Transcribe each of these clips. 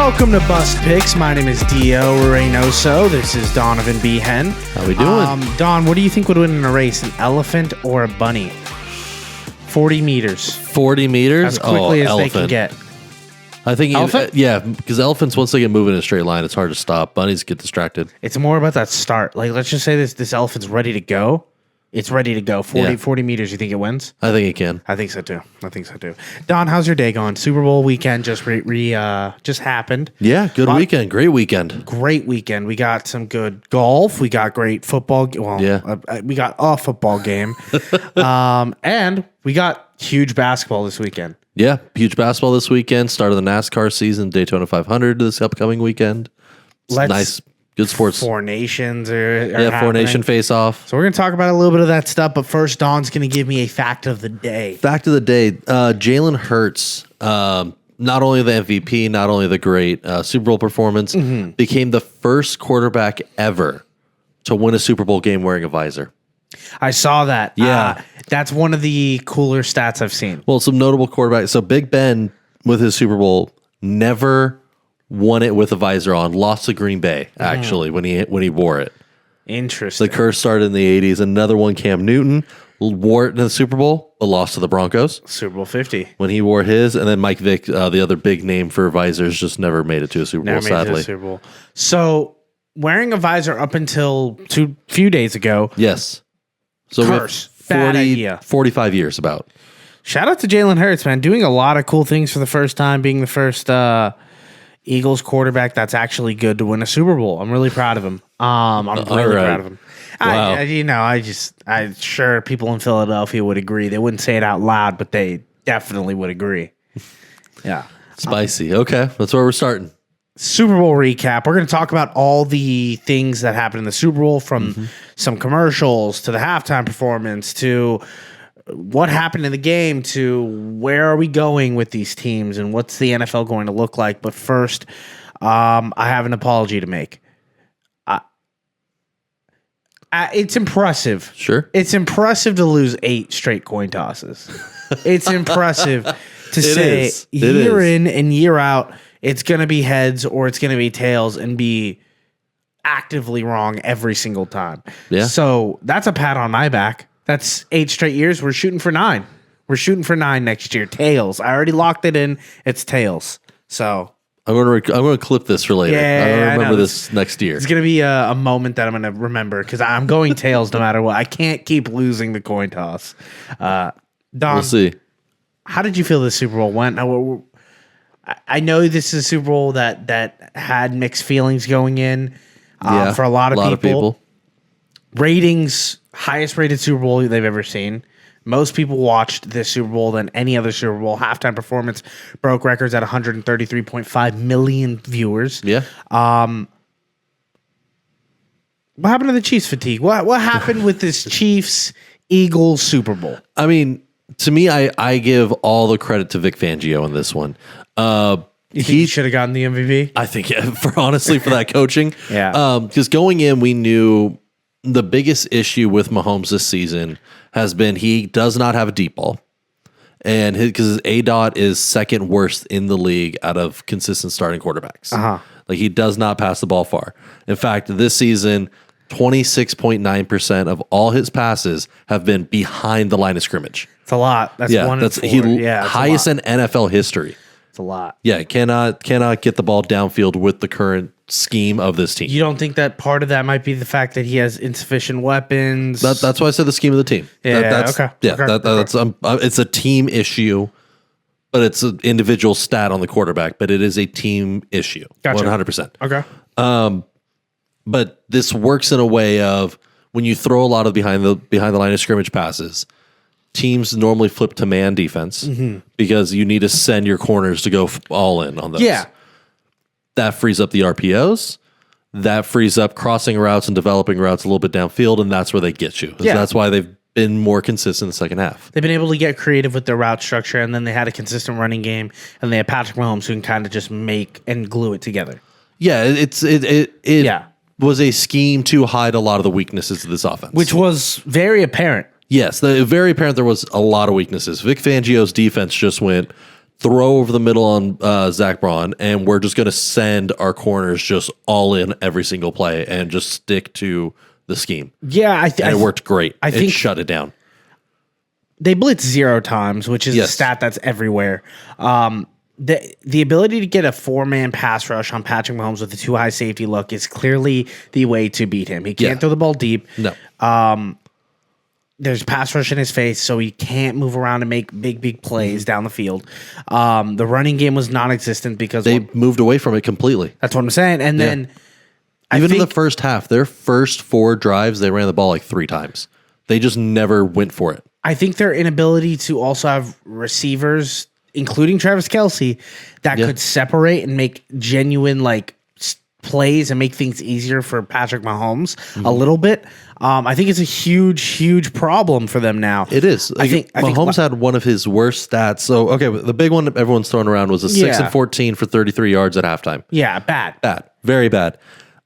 Welcome to Bust Picks. My name is Dio Reynoso. This is Donovan B. Hen. How we doing? Don, what do you think would win in a race, an elephant or a bunny? 40 meters. 40 meters? As quickly as elephant. they can get. I think, Elephant? yeah, because elephants, once they get moving in a straight line, it's hard to stop. Bunnies get distracted. It's more about that start. Like, let's just say this elephant's ready to go. It's ready to go. 40 meters. You think it wins? I think it can. I think so too. Don, how's your day going? Super Bowl weekend just just happened. Yeah, good weekend. Great weekend. Great weekend. We got some good golf. We got great football. We got a football game. And we got huge basketball this weekend. Yeah, huge basketball this weekend. Start of the NASCAR season, Daytona 500 this upcoming weekend. Nice. Good sports. Four Nations are happening. Four Nation face off. So we're going to talk about a little bit of that stuff, but first, Don's going to give me a fact of the day. Fact of the day, Jalen Hurts, not only the MVP, not only the great Super Bowl performance, became the first quarterback ever to win a Super Bowl game wearing a visor. I saw that. Yeah. That's one of the cooler stats I've seen. Well, some notable quarterbacks. So Big Ben, with his Super Bowl, never won it with a visor on. Lost to Green Bay, actually, when he wore it. Interesting. The curse started in the 80s. Another one, Cam Newton, wore it in the Super Bowl, but lost to the Broncos. Super Bowl 50. When he wore his. And then Mike Vick, the other big name for visors, just never made it to a Super Bowl, sadly. Super Bowl. So, wearing a visor up until few days ago. Yes. So curse. Bad idea. 45 years about. Shout out to Jalen Hurts, man. Doing a lot of cool things for the first time, being the first Eagles quarterback that's actually good to win a Super Bowl. I'm really proud of him. I'm really proud of him. Wow. I'm sure people in Philadelphia would agree. They wouldn't say it out loud, but they definitely would agree. Yeah. Spicy. Okay. That's where we're starting. Super Bowl recap. We're going to talk about all the things that happened in the Super Bowl, from some commercials to the halftime performance to what happened in the game to where are we going with these teams and what's the NFL going to look like. But first, I have an apology to make. It's impressive. Sure. It's impressive to lose 8 straight coin tosses. It's impressive to say year in and year out, it's going to be heads or it's going to be tails and be actively wrong every single time. Yeah. So that's a pat on my back. That's 8 straight years. We're shooting for 9. We're shooting for 9 next year. Tails. I already locked it in. It's tails. So I'm gonna clip this for later. Yeah, I'm gonna I remember know. this next year. it's going to be a moment that I'm going to remember because I'm going tails no matter what. I can't keep losing the coin toss. Don, We'll see. how did you feel the Super Bowl went? I know this is a Super Bowl that had mixed feelings going in for a lot of people. Ratings, highest rated Super Bowl they've ever seen. Most people watched this Super Bowl than any other Super Bowl. Halftime performance broke records at 133.5 million viewers. Yeah. What happened to the Chiefs fatigue? What happened with this Chiefs-Eagles Super Bowl? I mean, to me, I give all the credit to Vic Fangio on this one. He should have gotten the MVP. I think, honestly, for that coaching. Yeah. Because going in, we knew the biggest issue with Mahomes this season has been he does not have a deep ball. And because his ADOT is second worst in the league out of consistent starting quarterbacks. Like, he does not pass the ball far. In fact, this season, 26.9% of all his passes have been behind the line of scrimmage. It's a lot. That's 1 in 4. Highest in NFL history. It's a lot. Yeah, cannot get the ball downfield with the current scheme of this team. You don't think that part of that might be the fact that he has insufficient weapons? That's why I said the scheme of the team. Okay. It's a team issue, but it's an individual stat on the quarterback. But it is a team issue. Gotcha. 100%. Okay. But this works in a way of when you throw a lot of behind the line of scrimmage passes, teams normally flip to man defense because you need to send your corners to go all in on those. Yeah. That frees up the RPOs. That frees up crossing routes and developing routes a little bit downfield, and that's where they get you. Yeah. That's why they've been more consistent in the second half. They've been able to get creative with their route structure, and then they had a consistent running game, and they had Patrick Mahomes who can kind of just make and glue it together. Yeah, it was a scheme to hide a lot of the weaknesses of this offense. Which was very apparent. Yes, very apparent there was a lot of weaknesses. Vic Fangio's defense just went throw over the middle on Zach Braun, and we're just going to send our corners just all in every single play and just stick to the scheme. Yeah, and it worked great. I think shut it down. They blitzed 0 times, which is a stat that's everywhere. The ability to get a 4-man pass rush on Patrick Mahomes with a too high safety look is clearly the way to beat him. He can't throw the ball deep. No. There's pass rush in his face, so he can't move around and make big plays down the field. The running game was non-existent because they moved away from it completely. That's what I'm saying. And then even in the first half, their first 4 drives, they ran the ball like 3 times. They just never went for it. I think their inability to also have receivers, including Travis Kelce, that could separate and make genuine plays and make things easier for Patrick Mahomes a little bit. I think it's a huge problem for them now. It is. I think Mahomes had one of his worst stats. So, okay, the big one everyone's throwing around was a 6 and 14 for 33 yards at halftime. Yeah, bad. Very bad.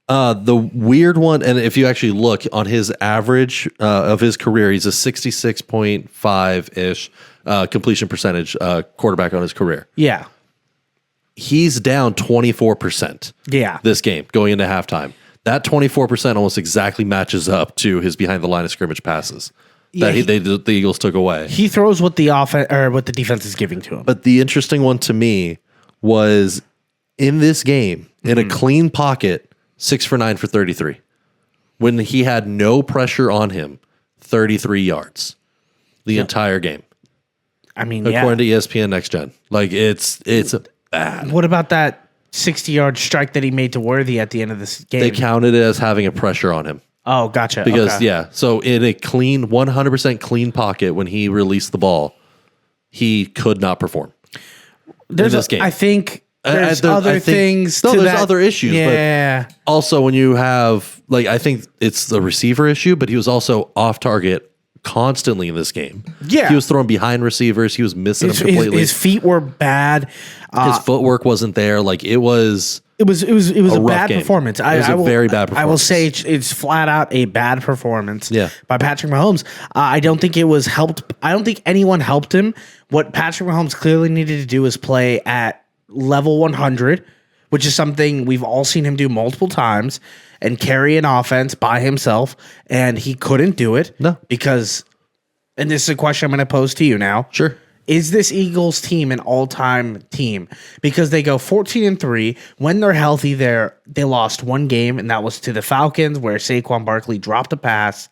The weird one, and if you actually look on his average of his career, he's a 66.5-ish completion percentage quarterback on his career. Yeah. He's down 24%. Yeah. This game going into halftime. That 24% almost exactly matches up to his behind the line of scrimmage passes that the Eagles took away. He throws what the offense or what the defense is giving to him. But the interesting one to me was in this game, in a clean pocket, 6 for 9 for 33. When he had no pressure on him, 33 yards the entire game. I mean, according to ESPN Next Gen. It's bad. What about that 60-yard strike that he made to Worthy at the end of this game? They counted it as having a pressure on him. Oh, gotcha. Because, so in a clean, 100% clean pocket when he released the ball, he could not perform in this game. I think there's other things. No, there's other issues. Yeah. But also when you have, I think it's the receiver issue, but he was also off target constantly in this game. Yeah. He was throwing behind receivers. He was missing them completely. His feet were bad. His footwork wasn't there. It was a bad game. Performance. It was a very bad performance. I will say it's flat out a bad performance by Patrick Mahomes. I don't think it was helped. I don't think anyone helped him. What Patrick Mahomes clearly needed to do is play at level 100, which is something we've all seen him do multiple times, and carry an offense by himself, and he couldn't do it. No. Because, and this is a question I'm going to pose to you now. Sure. Is this Eagles team an all-time team? Because they go 14-3. When they're healthy, they lost 1 game, and that was to the Falcons, where Saquon Barkley dropped a pass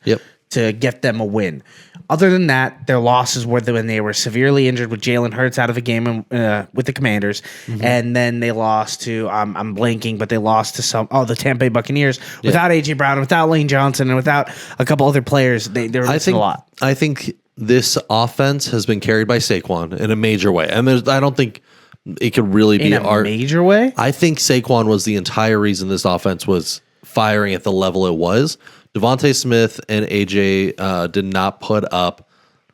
to get them a win. Other than that, their losses were when they were severely injured with Jalen Hurts out of a game with the Commanders, and then they lost to I'm blanking, but they lost to the Tampa Bay Buccaneers without AJ Brown, without Lane Johnson, and without a couple other players. They were missing a lot. I think this offense has been carried by Saquon in a major way, and I don't think it could really be in a major way. I think Saquon was the entire reason this offense was firing at the level it was. Devontae Smith and AJ did not put up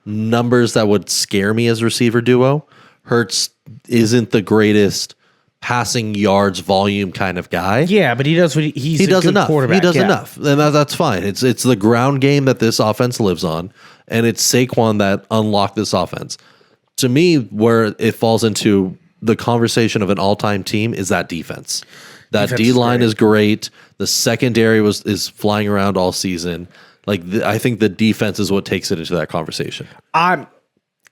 numbers that would scare me as a receiver duo. Hurts isn't the greatest passing yards volume kind of guy. Yeah, but he does what he does enough. Quarterback. He does enough, and that's fine. It's the ground game that this offense lives on, and it's Saquon that unlocked this offense. To me, where it falls into the conversation of an all-time team is that defense. That D-line is great. The secondary is flying around all season. I think the defense is what takes it into that conversation.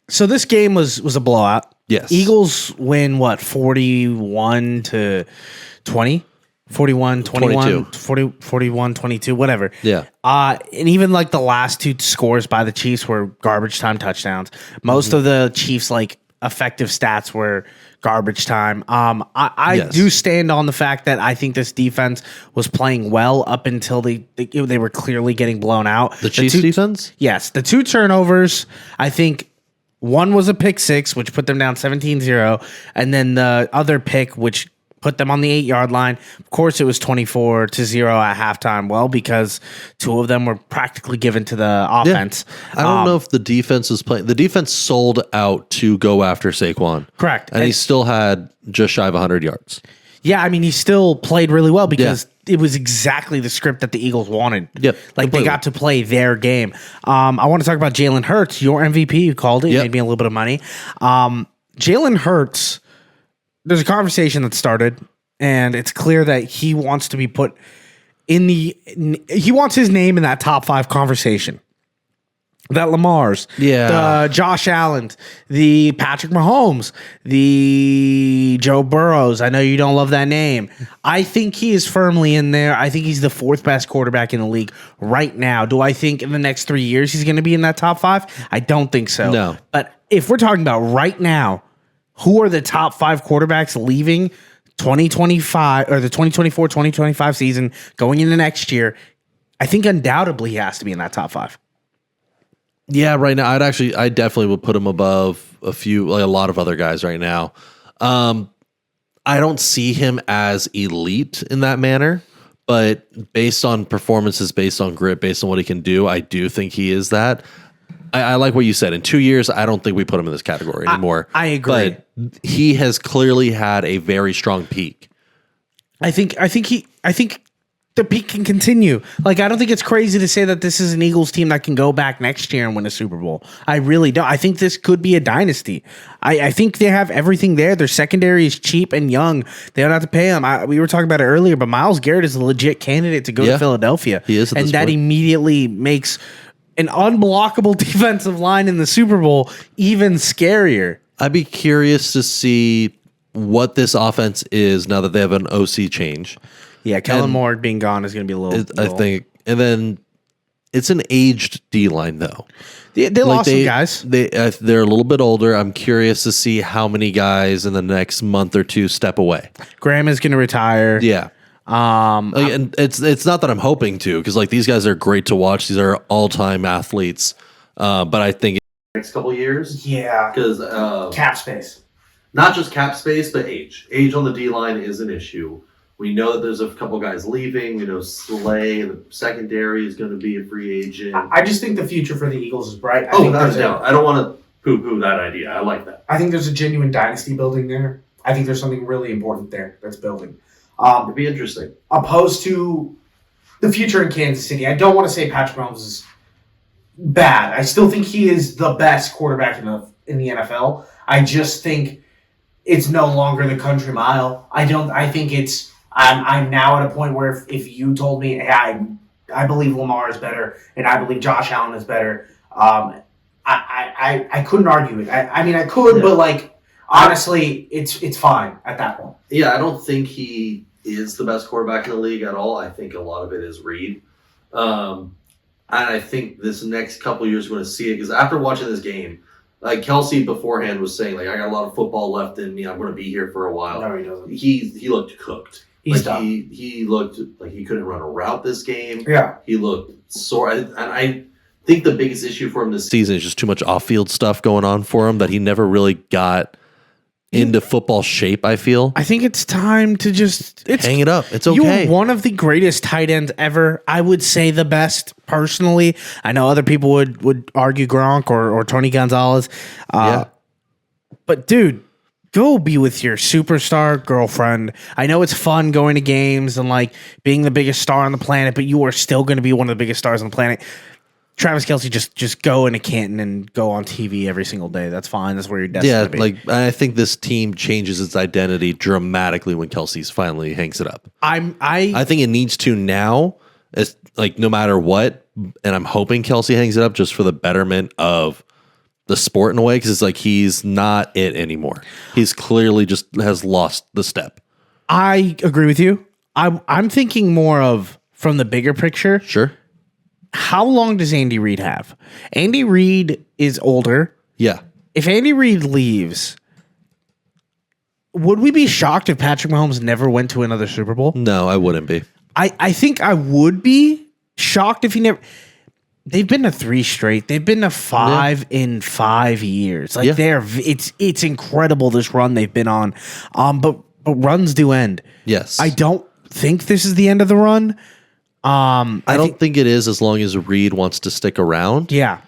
So this game was a blowout. Yes. Eagles win 41-20? 41, 21, 40, 41, 22, whatever. Yeah. And even the last 2 scores by the Chiefs were garbage time touchdowns. Most of the Chiefs effective stats were garbage time. I do stand on the fact that I think this defense was playing well up until they were clearly getting blown out. The Chiefs defense? Yes. The 2 turnovers, I think one was a pick 6, which put them down 17-0. And then the other pick, which put them on the 8-yard line. Of course, it was 24-0 at halftime. Well, because 2 of them were practically given to the offense. Yeah. I don't know if the defense was playing. The defense sold out to go after Saquon. Correct. And he still had just shy of 100 yards. Yeah, I mean, he still played really well because it was exactly the script that the Eagles wanted. Yep. They got to play their game. I want to talk about Jalen Hurts, your MVP. You called it. You made me a little bit of money. Jalen Hurts, there's a conversation that started, and it's clear that he wants to be put he wants his name in that top 5 conversation. That Lamar's, the Josh Allen, the Patrick Mahomes, the Joe Burrows. I know you don't love that name. I think he is firmly in there. I think he's the 4th best quarterback in the league right now. Do I think in the next 3 years he's going to be in that top 5? I don't think so. No. But if we're talking about right now, who are the top 5 quarterbacks leaving 2025 or the 2024-2025 season going into next year? I think undoubtedly he has to be in that top 5. Yeah, right now I definitely would put him above a lot of other guys right now. I don't see him as elite in that manner, but based on performances, based on grit, based on what he can do, I do think he is that. I like what you said. In 2 years, I don't think we put him in this category anymore. I agree. But he has clearly had a very strong peak. I think the peak can continue. Like, I don't think it's crazy to say that this is an Eagles team that can go back next year and win a Super Bowl. I really don't. I think this could be a dynasty. I think they have everything there. Their secondary is cheap and young. They don't have to pay them. We were talking about it earlier, but Myles Garrett is a legit candidate to go to Philadelphia. He is, and that point immediately makes an unblockable defensive line in the Super Bowl even scarier. I'd be curious to see what this offense is now that they have an OC change. Yeah, Kellen Moore being gone is going to be a little. I think, and then it's an aged D line though. They lost some guys. They're a little bit older. I'm curious to see how many guys in the next month or two step away. Graham is going to retire. Yeah. And it's not that I'm hoping to, because like these guys are great to watch. These are all-time athletes. But I think next couple years, because cap space, not just cap space, but age on the D line is an issue. We know that there's a couple guys leaving. We know Slay in the secondary is going to be a free agent. I just think the future for the Eagles is bright. I don't want to poo-poo that idea. I like that. I think there's a genuine dynasty building there. I think there's something really important there that's building. It'd be interesting. Opposed to the future in Kansas City. I don't want to say Patrick Mahomes is bad. I still think he is the best quarterback in the NFL. I just think it's no longer the country mile. I think it's. I'm now at a point where if you told me, hey, I believe Lamar is better and I believe Josh Allen is better, I couldn't argue it. I could, but like honestly, it's fine at that point. Yeah, I don't think he is the best quarterback in the league at all. I think a lot of it is Reed. And I think this next couple of years we're going to see it, because after watching this game, like Kelsey beforehand was saying, like, I got a lot of football left in me. I'm going to be here for a while. No, he doesn't. He looked cooked. He's like he looked like he couldn't run a route this game. Yeah. He looked sore. And I think the biggest issue for him this season is just too much off-field stuff going on for him that he never really got into football shape, I feel. I think it's time to just hang it up. It's okay. You're one of the greatest tight ends ever. I would say the best personally. I know other people would argue Gronk or Tony Gonzalez. But dude, go be with your superstar girlfriend. I know it's fun going to games and like being the biggest star on the planet, but you are still going to be one of the biggest stars on the planet. Travis Kelce, just go into Canton and go on TV every single day. That's fine. That's where you're destined to be. Like I think this team changes its identity dramatically when Kelce's finally hangs it up. I think it needs to now. It's like no matter what, and I'm hoping Kelce hangs it up just for the betterment of the sport in a way, because it's like he's not it anymore. He's clearly just has lost the step. I agree with you. I'm thinking more of from the bigger picture. Sure. How long does Andy Reid have? Andy Reid is older. Yeah. If Andy Reid leaves, would we be shocked if Patrick Mahomes never went to another Super Bowl? No, I wouldn't be. I think I would be shocked if he never. They've been to 3 straight. They've been to 5 in 5 years. Like it's incredible this run they've been on. But runs do end. Yes. I don't think this is the end of the run. I don't think it is, as long as Reed wants to stick around. Yeah.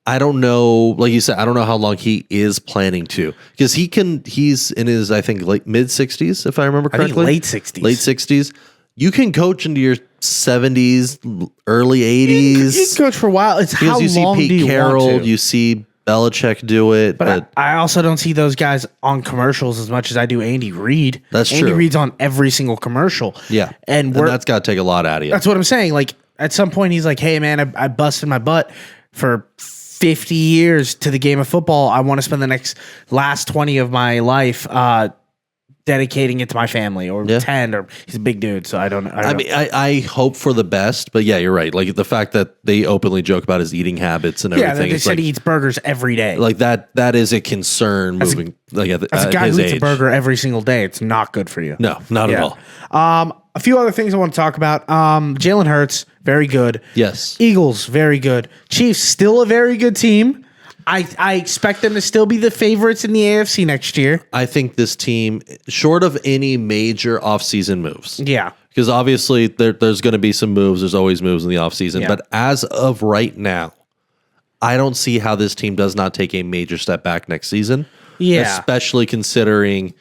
I don't know. Like you said, I don't know how long he is planning to, because he's in his, I think, like mid 60s, if I remember correctly. Late 60s. Late 60s. You can coach into your 70s, early 80s. You can coach for a while. It's how you see long Pete do you Carroll, want to? you see Belichick do it. But I also don't see those guys on commercials as much as I do Andy Reid. That's Andy true. Reid's on every single commercial. Yeah. And that's got to take a lot out of you. That's what I'm saying. Like, at some point, he's like, hey, man, I busted my butt for 50 years to the game of football. I want to spend the last 20 of my life dedicating it to my family, or 10, or he's a big dude. So I don't know. I mean, I hope for the best, but yeah, you're right. Like the fact that they openly joke about his eating habits and everything. Yeah, they said he eats burgers every day. Like that is a concern moving. As a guy who eats a burger every single day, it's not good for you. No, not at all. A few other things I want to talk about. Jalen Hurts, very good. Yes. Eagles, very good. Chiefs, still a very good team. I expect them to still be the favorites in the AFC next year. I think this team, short of any major offseason moves. Yeah. Because obviously there's going to be some moves. There's always moves in the offseason. Yeah. But as of right now, I don't see how this team does not take a major step back next season. Yeah. Especially considering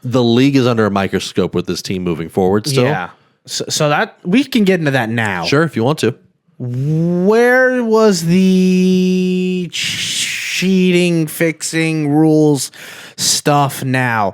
the league is under a microscope with this team moving forward still. Yeah. So that we can get into that now. Sure, if you want to. Where was the cheating, fixing rules stuff now?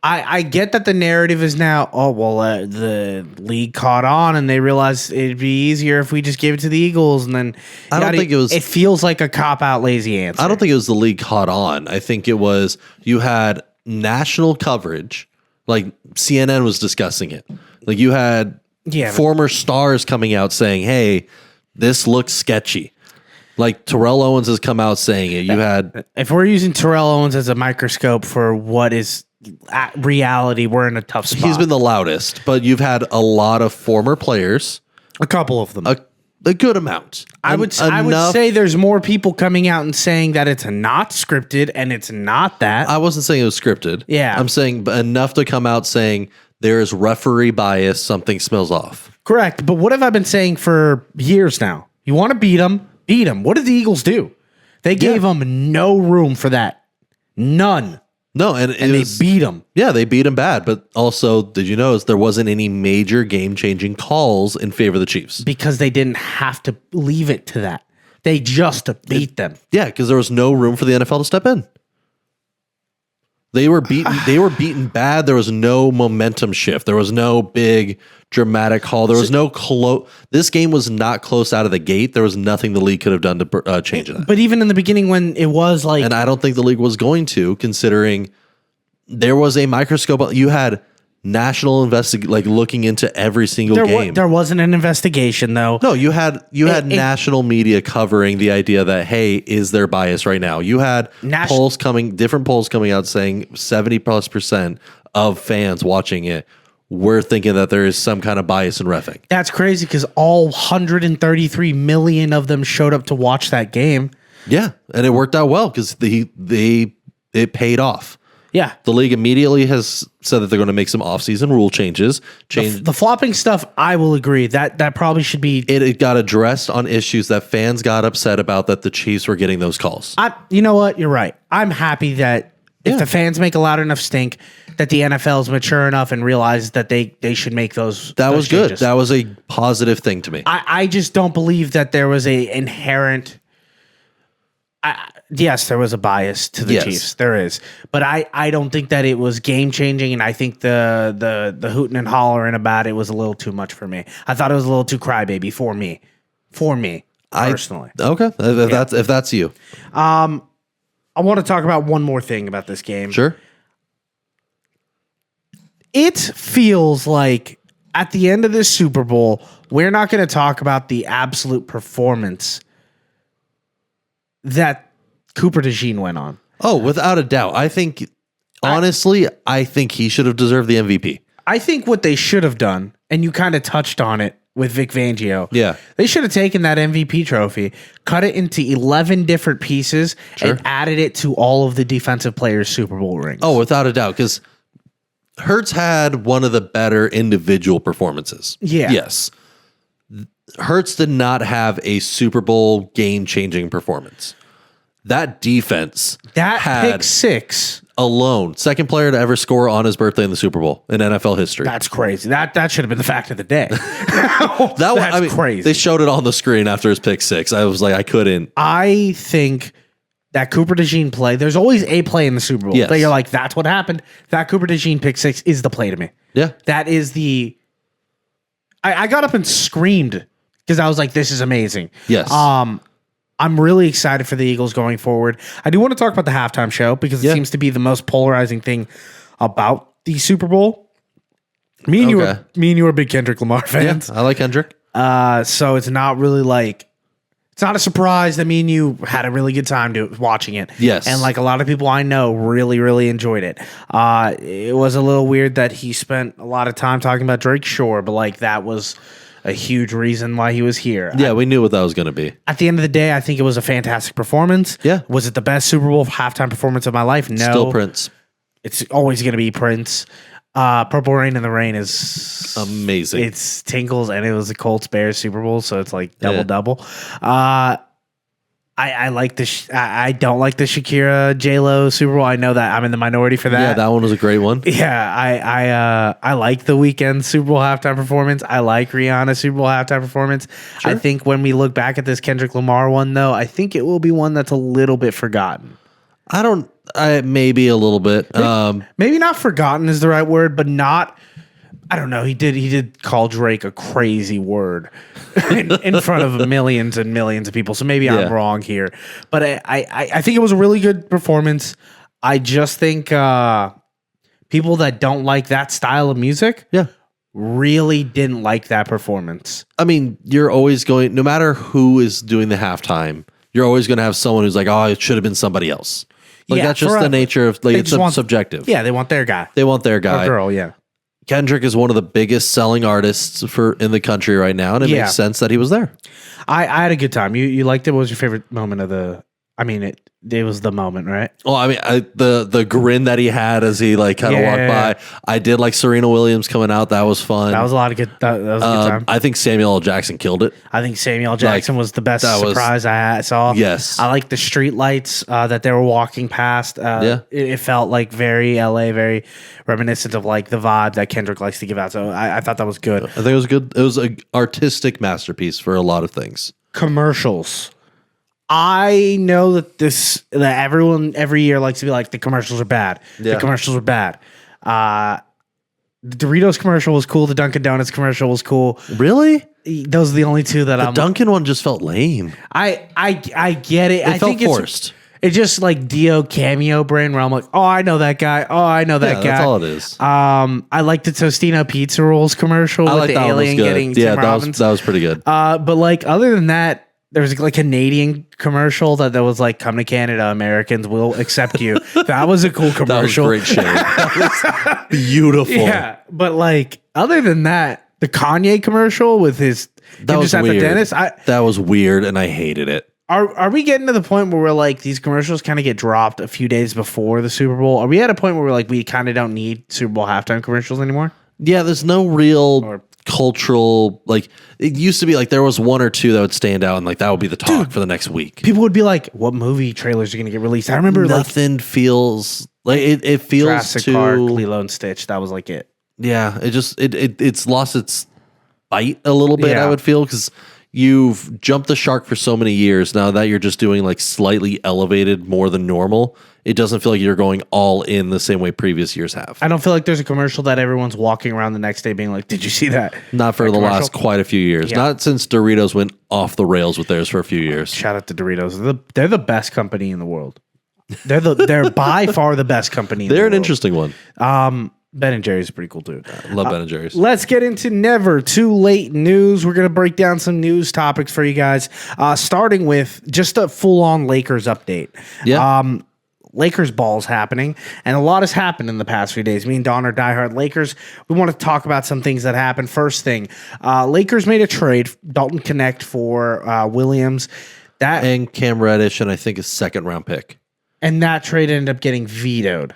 I get that the narrative is now, the league caught on and they realized it'd be easier if we just gave it to the Eagles. And then I don't think it was. It feels like a cop-out, lazy answer. I don't think it was the league caught on. I think it was you had national coverage, like CNN was discussing it. Like you had former stars coming out saying, hey, this looks sketchy. Like Terrell Owens has come out saying it. You had, if we're using Terrell Owens as a microscope for what is reality, we're in a tough spot. He's been the loudest, but you've had a lot of former players, a couple of them, a good amount. I would say there's more people coming out and saying that it's not scripted and it's not that. I wasn't saying it was scripted. Yeah, I'm saying enough to come out saying there is referee bias. Something smells off. Correct. But what have I been saying for years now? You want to beat them? Beat them. What did the Eagles do? They gave them no room for that. None. No, and they beat them. Yeah, they beat them bad. But also, did you notice there wasn't any major game-changing calls in favor of the Chiefs? Because they didn't have to leave it to that. They just beat them. Yeah, because there was no room for the NFL to step in. They were beaten. They were beaten bad. There was no momentum shift. There was no big dramatic call. There was no close. This game was not close out of the gate. There was nothing the league could have done to change that. But even in the beginning, when it was like, and I don't think the league was going to, considering there was a microscope. You had national looking into every single game. There wasn't an investigation though. No, you had national media covering the idea that, hey, is there bias right now? You had different polls coming out saying 70+% of fans watching it were thinking that there is some kind of bias in reffing. That's crazy because all 133 million of them showed up to watch that game. Yeah, and it worked out well because it paid off. Yeah. The league immediately has said that they're going to make some offseason rule changes. The flopping stuff, I will agree. That probably should be... It got addressed on issues that fans got upset about, that the Chiefs were getting those calls. You know what? You're right. I'm happy that if the fans make a loud enough stink, that the NFL is mature enough and realizes that they should make those That was changes. good. That was a positive thing to me. I just don't believe that there was a inherent... Yes, there was a bias to the Chiefs. There is. But I don't think that it was game-changing, and I think the hooting and hollering about it was a little too much for me. I thought it was a little too crybaby for me. Personally. Okay. If that's you. I want to talk about one more thing about this game. Sure. It feels like at the end of this Super Bowl, we're not going to talk about the absolute performance that Cooper DeJean went on. Oh, without a doubt. I think, honestly, I think he should have deserved the MVP. I think what they should have done, and you kind of touched on it with Vic Fangio. Yeah. They should have taken that MVP trophy, cut it into 11 different pieces, and added it to all of the defensive players' Super Bowl rings. Oh, without a doubt, because Hurts had one of the better individual performances. Yeah. Yes. Hurts did not have a Super Bowl game-changing performance. That defense had pick six alone, second player to ever score on his birthday in the Super Bowl in NFL history. That's crazy. That should have been the fact of the day. That's crazy. They showed it on the screen after his pick six. I was like, I couldn't. I think that Cooper DeJean play, there's always a play in the Super Bowl. Yes. That you're like, that's what happened. That Cooper DeJean pick six is the play to me. Yeah. That is the... I got up and screamed because I was like, this is amazing. Yes. I'm really excited for the Eagles going forward. I do want to talk about the halftime show because it seems to be the most polarizing thing about the Super Bowl. Me and you are big Kendrick Lamar fans. Yeah, I like Kendrick. So it's not really like, it's not a surprise that me and you had a really good time watching it. Yes. And like a lot of people I know really, really enjoyed it. It was a little weird that he spent a lot of time talking about Drake, sure, but like that was a huge reason why he was here. Yeah, we knew what that was going to be. At the end of the day, I think it was a fantastic performance. Yeah. Was it the best Super Bowl halftime performance of my life? No. Still Prince. It's always going to be Prince. Purple Rain in the Rain is amazing. It's tingles, and it was the Colts Bears Super Bowl, so it's like double. I like the I don't like the Shakira J-Lo Super Bowl. I know that I'm in the minority for that. Yeah, that one was a great one. Yeah, I like the Weeknd Super Bowl halftime performance. I like Rihanna's Super Bowl halftime performance. Sure. I think when we look back at this Kendrick Lamar one, though, I think it will be one that's a little bit forgotten. Maybe a little bit. Maybe not forgotten is the right word, but not. I don't know. He did call Drake a crazy word in front of millions and millions of people. So maybe I'm wrong here, but I think it was a really good performance. I just think people that don't like that style of music, really didn't like that performance. I mean, you're always going, no matter who is doing the halftime, you're always going to have someone who's like, oh, it should have been somebody else. Like that's just the nature of like it's subjective. Yeah, they want their guy. Or girl. Yeah. Kendrick is one of the biggest selling artists in the country right now, and it makes sense that he was there. I had a good time. You liked it. What was your favorite moment of the? I mean, it was the moment, right? Well, I mean, the grin that he had as he like kind of walked by. I did like Serena Williams coming out. That was fun. That was a lot of good. That was a good time. I think Samuel L. Jackson killed it. I think Samuel L. Jackson was the best surprise I saw. Yes, I like the street lights that they were walking past. It felt like very LA, very reminiscent of like the vibe that Kendrick likes to give out. So I thought that was good. I think it was good. It was an artistic masterpiece for a lot of things. Commercials. I know that everyone every year likes to be like the commercials are bad. Yeah. The commercials are bad. The Doritos commercial was cool. The Dunkin' Donuts commercial was cool. Really? Those are the only two that The Dunkin' one just felt lame. I get it. I felt think forced. It's just like Dio cameo brain where I'm like, oh, I know that guy. Oh, I know that guy. That's all it is. I like the Tostino Pizza Rolls commercial with the alien getting Tim Robbins. That was pretty good. But like other than that, there was like a Canadian commercial that was like, come to Canada, Americans will accept you. That was a cool commercial. That was great shade. That was beautiful. Yeah. But like, other than that, the Kanye commercial with him just at the dentist. That was weird and I hated it. Are we getting to the point where we're like, these commercials kind of get dropped a few days before the Super Bowl? Are we at a point where we're like, we kind of don't need Super Bowl halftime commercials anymore? Yeah, there's no real cultural, like it used to be like there was one or two that would stand out and like that would be the talk for the next week. People would be like, what movie trailers are going to get released? I remember nothing feels like it feels Jurassic Park, Lilo and Stitch. That was like it. Yeah, it's lost its bite a little bit. I would feel because you've jumped the shark for so many years now that you're just doing like slightly elevated more than normal. It doesn't feel like you're going all in the same way previous years have. I don't feel like there's a commercial that everyone's walking around the next day being like, did you see that? Not for the last quite a few years. Yeah. Not since Doritos went off the rails with theirs for a few years. Shout out to Doritos. They're the best company in the world. They're by far the best company in the world. They're an interesting one. Ben and Jerry's pretty cool too. I love Ben and Jerry's. Let's get into never too late news. We're going to break down some news topics for you guys, starting with just a full-on Lakers update. Yeah. Lakers ball's happening, and a lot has happened in the past few days. Me and Don are diehard Lakers. We want to talk about some things that happened. First thing, Lakers made a trade, Dalton Connect for Williams. And Cam Reddish, and I think a second-round pick. And that trade ended up getting vetoed.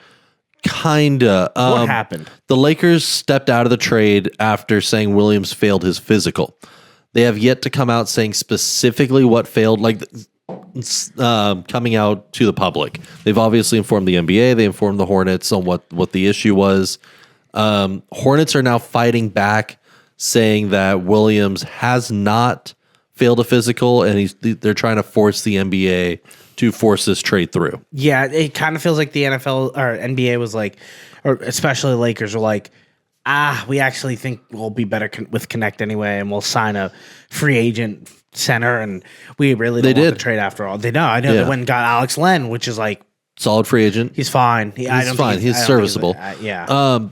Kinda. What happened? The Lakers stepped out of the trade after saying Williams failed his physical. They have yet to come out saying specifically what failed, like coming out to the public. They've obviously informed the NBA. They informed the Hornets on what the issue was. Hornets are now fighting back, saying that Williams has not failed a physical, and they're trying to force the NBA to force this trade through. Yeah, it kind of feels like the NFL or NBA was like, or especially Lakers were like, we actually think we'll be better with Connect anyway, and we'll sign a free agent center, and we really don't want the trade after all. I know they went and got Alex Len, which is like solid free agent. He's fine. He's fine. He's serviceable. Yeah.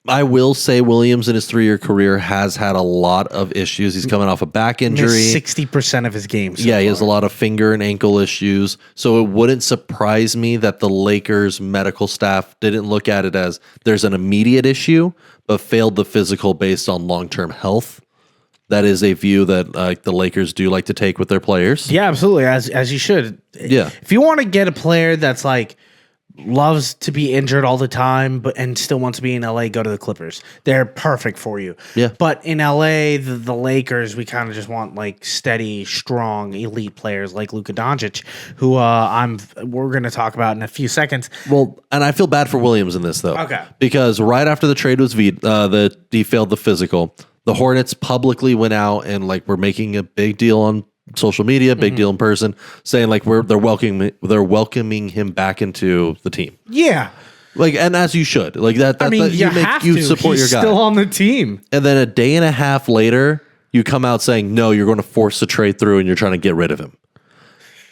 I will say Williams in his 3-year career has had a lot of issues. He's coming off a back injury. 60% of his games. He has a lot of finger and ankle issues. So it wouldn't surprise me that the Lakers medical staff didn't look at it as there's an immediate issue, but failed the physical based on long-term health. That is a view that the Lakers do like to take with their players. Yeah, absolutely. As you should. Yeah. If you want to get a player that's like loves to be injured all the time, and still wants to be in LA, go to the Clippers. They're perfect for you. Yeah. But in LA, the Lakers, we kind of just want like steady, strong, elite players like Luka Doncic, who we're going to talk about in a few seconds. Well, and I feel bad for Williams in this though. Okay. Because right after the trade was he failed the physical, the Hornets publicly went out and like were making a big deal on social media, big deal in person, saying like they're welcoming him back into the team. Yeah. Like, and as you should. Like that you support your guy. He's still on the team. And then a day and a half later, you come out saying, no, you're going to force the trade through and you're trying to get rid of him.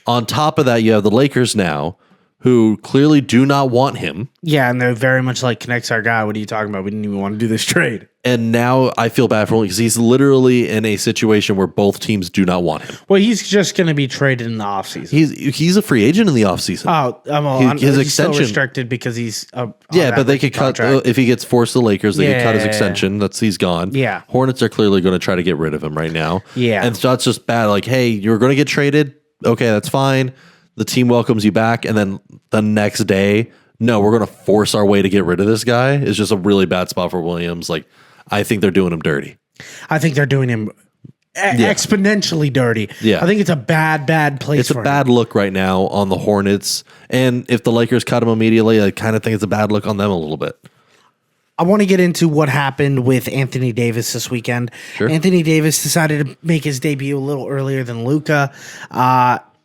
On top of that, you have the Lakers now, who clearly do not want him. Yeah, and they're very much like, Connect's our guy. What are you talking about? We didn't even want to do this trade. And now I feel bad for him because he's literally in a situation where both teams do not want him. Well, he's just going to be traded in the offseason. He's a free agent in the offseason. His extension still restricted because he's but they could cut if he gets forced to the Lakers. They could cut his extension. He's gone. Yeah, Hornets are clearly going to try to get rid of him right now. Yeah, and so that's just bad. Like, hey, you're going to get traded. Okay, that's fine. The team welcomes you back, and then the next day, no, we're going to force our way to get rid of this guy. It's just a really bad spot for Williams. Like, I think they're doing him dirty. I think they're doing him exponentially dirty. Yeah. I think it's a bad place for him. It's a bad look right now on the Hornets. And if the Lakers cut him immediately, I kind of think it's a bad look on them a little bit. I want to get into what happened with Anthony Davis this weekend. Sure. Anthony Davis decided to make his debut a little earlier than Luka.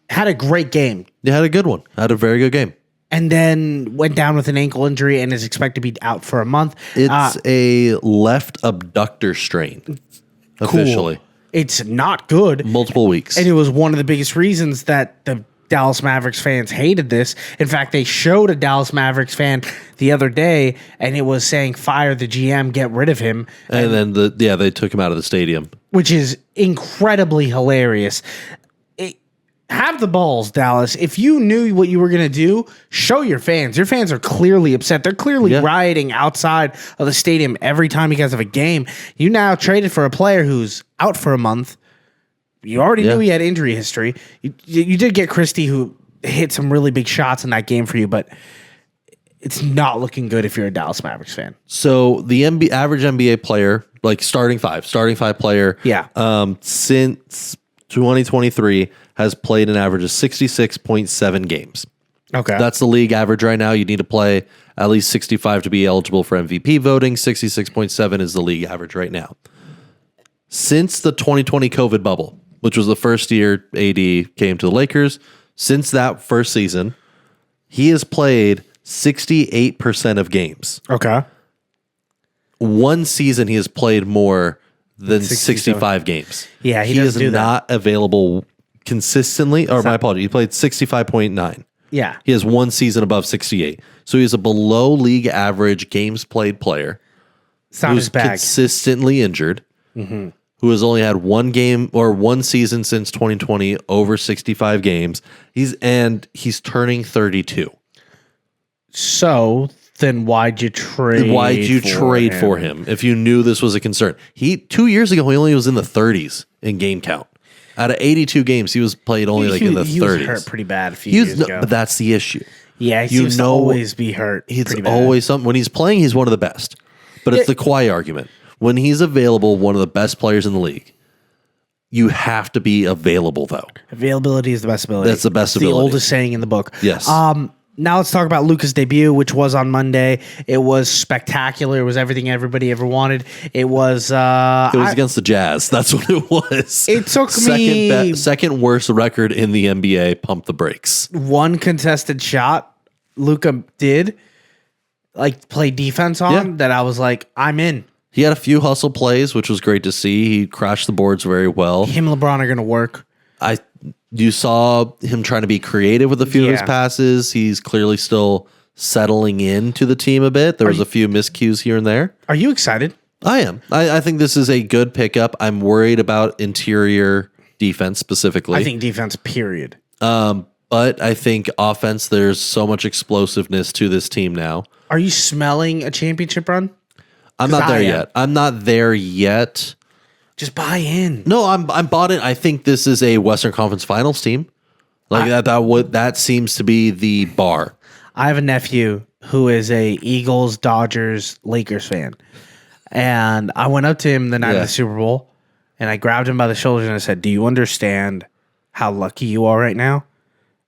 Had a great game. Yeah, had a good one. Had a very good game. And then went down with an ankle injury and is expected to be out for a month. It's a left abductor strain, officially. Cool. It's not good. Multiple weeks. And it was one of the biggest reasons that the Dallas Mavericks fans hated this. In fact, they showed a Dallas Mavericks fan the other day, and it was saying, fire the GM, get rid of him. And then they took him out of the stadium. Which is incredibly hilarious. Have the balls, Dallas. If you knew what you were going to do, show your fans. Your fans are clearly upset. They're clearly rioting outside of the stadium every time you guys have a game. You now traded for a player who's out for a month. You already knew he had injury history. You did get Christie, who hit some really big shots in that game for you, but it's not looking good if you're a Dallas Mavericks fan. So the average NBA player, like starting five player, since 2023 has played an average of 66.7 games. Okay. That's the league average right now. You need to play at least 65 to be eligible for MVP voting. 66.7 is the league average right now. Since the 2020 COVID bubble, which was the first year AD came to the Lakers, since that first season, he has played 68% of games. Okay. One season he has played more than 65 games. Yeah, he is not available consistently. Or my apology, he played 65.9. Yeah. He has one season above 68. So he's a below league average games played player who's consistently injured, who has only had one game or one season since 2020 over 65 games. He's turning 32. So then why'd you trade for him if you knew this was a concern? 2 years ago, he only was in the 30s in game count. Out of 82 games, he was played only in the 30s. He was hurt pretty bad a few years ago. But that's the issue. Yeah, he seems to always be hurt. It's always something. When he's playing, he's one of the best. But it's the Kawhi argument. When he's available, one of the best players in the league, you have to be available, though. Availability is the best ability. That's the best ability. The oldest saying in the book. Yes. Now let's talk about Luka's debut, which was on Monday. It was spectacular. It was everything everybody ever wanted. It was against the Jazz. That's what it was. It took me second worst record in the NBA. Pump the brakes. One contested shot Luka did, like play defense on, that I was like, I'm in. He had a few hustle plays, which was great to see. He crashed the boards very well. Him and LeBron are going to work. You saw him trying to be creative with a few of his passes. He's clearly still settling into the team a bit. There was a few miscues here and there. Are you excited? I am. I think this is a good pickup. I'm worried about interior defense specifically. I think defense, period. But I think offense, there's so much explosiveness to this team now. Are you smelling a championship run? I'm not there yet. I'm not there yet. Just buy in. No, I'm bought in. I think this is a Western Conference Finals team. Like that seems to be the bar. I have a nephew who is a Eagles, Dodgers, Lakers fan. And I went up to him the night of the Super Bowl and I grabbed him by the shoulders and I said, "Do you understand how lucky you are right now?"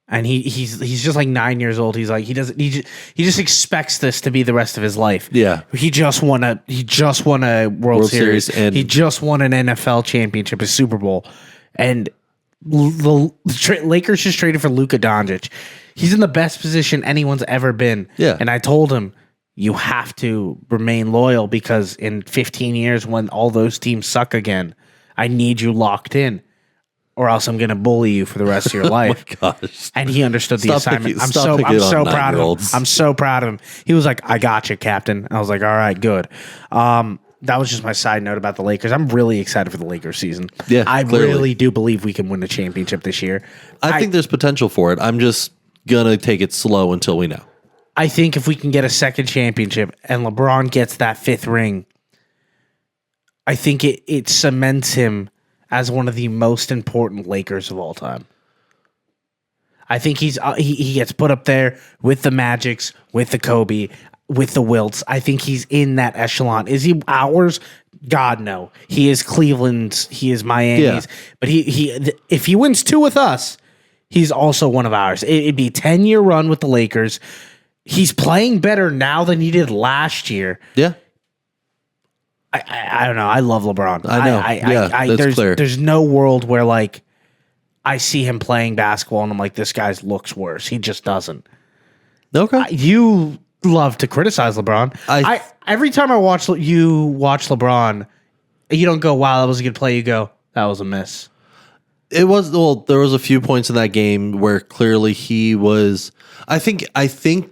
And he's just like 9 years old. He's like, he just expects this to be the rest of his life. Yeah. He just won a World Series and he just won an NFL championship, a Super Bowl. And the Lakers just traded for Luka Doncic. He's in the best position anyone's ever been. Yeah. And I told him, you have to remain loyal because in 15 years when all those teams suck again, I need you locked in. Or else I'm going to bully you for the rest of your life. Oh my gosh. And he understood the assignment. I'm so proud of him. I'm so proud of him. He was like, "I got you, Captain." I was like, "All right, good." That was just my side note about the Lakers. I'm really excited for the Lakers season. Yeah, I really do believe we can win a championship this year. I think there's potential for it. I'm just going to take it slow until we know. I think if we can get a second championship and LeBron gets that fifth ring, I think it cements him as one of the most important Lakers of all time. I think he gets put up there with the Magics, with the Kobe, with the Wilts. I think he's in that echelon. Is he ours? God, no. He is Cleveland's. He is Miami's. Yeah. But if he wins two with us, he's also one of ours. It'd be a 10-year run with the Lakers. He's playing better now than he did last year. Yeah. I don't know. I love LeBron. I know. That's clear. There's no world where like I see him playing basketball and I'm like, this guy looks worse. He just doesn't. Okay. You love to criticize LeBron. Every time I watch LeBron, you don't go, "Wow, that was a good play." You go, "That was a miss." There was a few points in that game where clearly he was. I think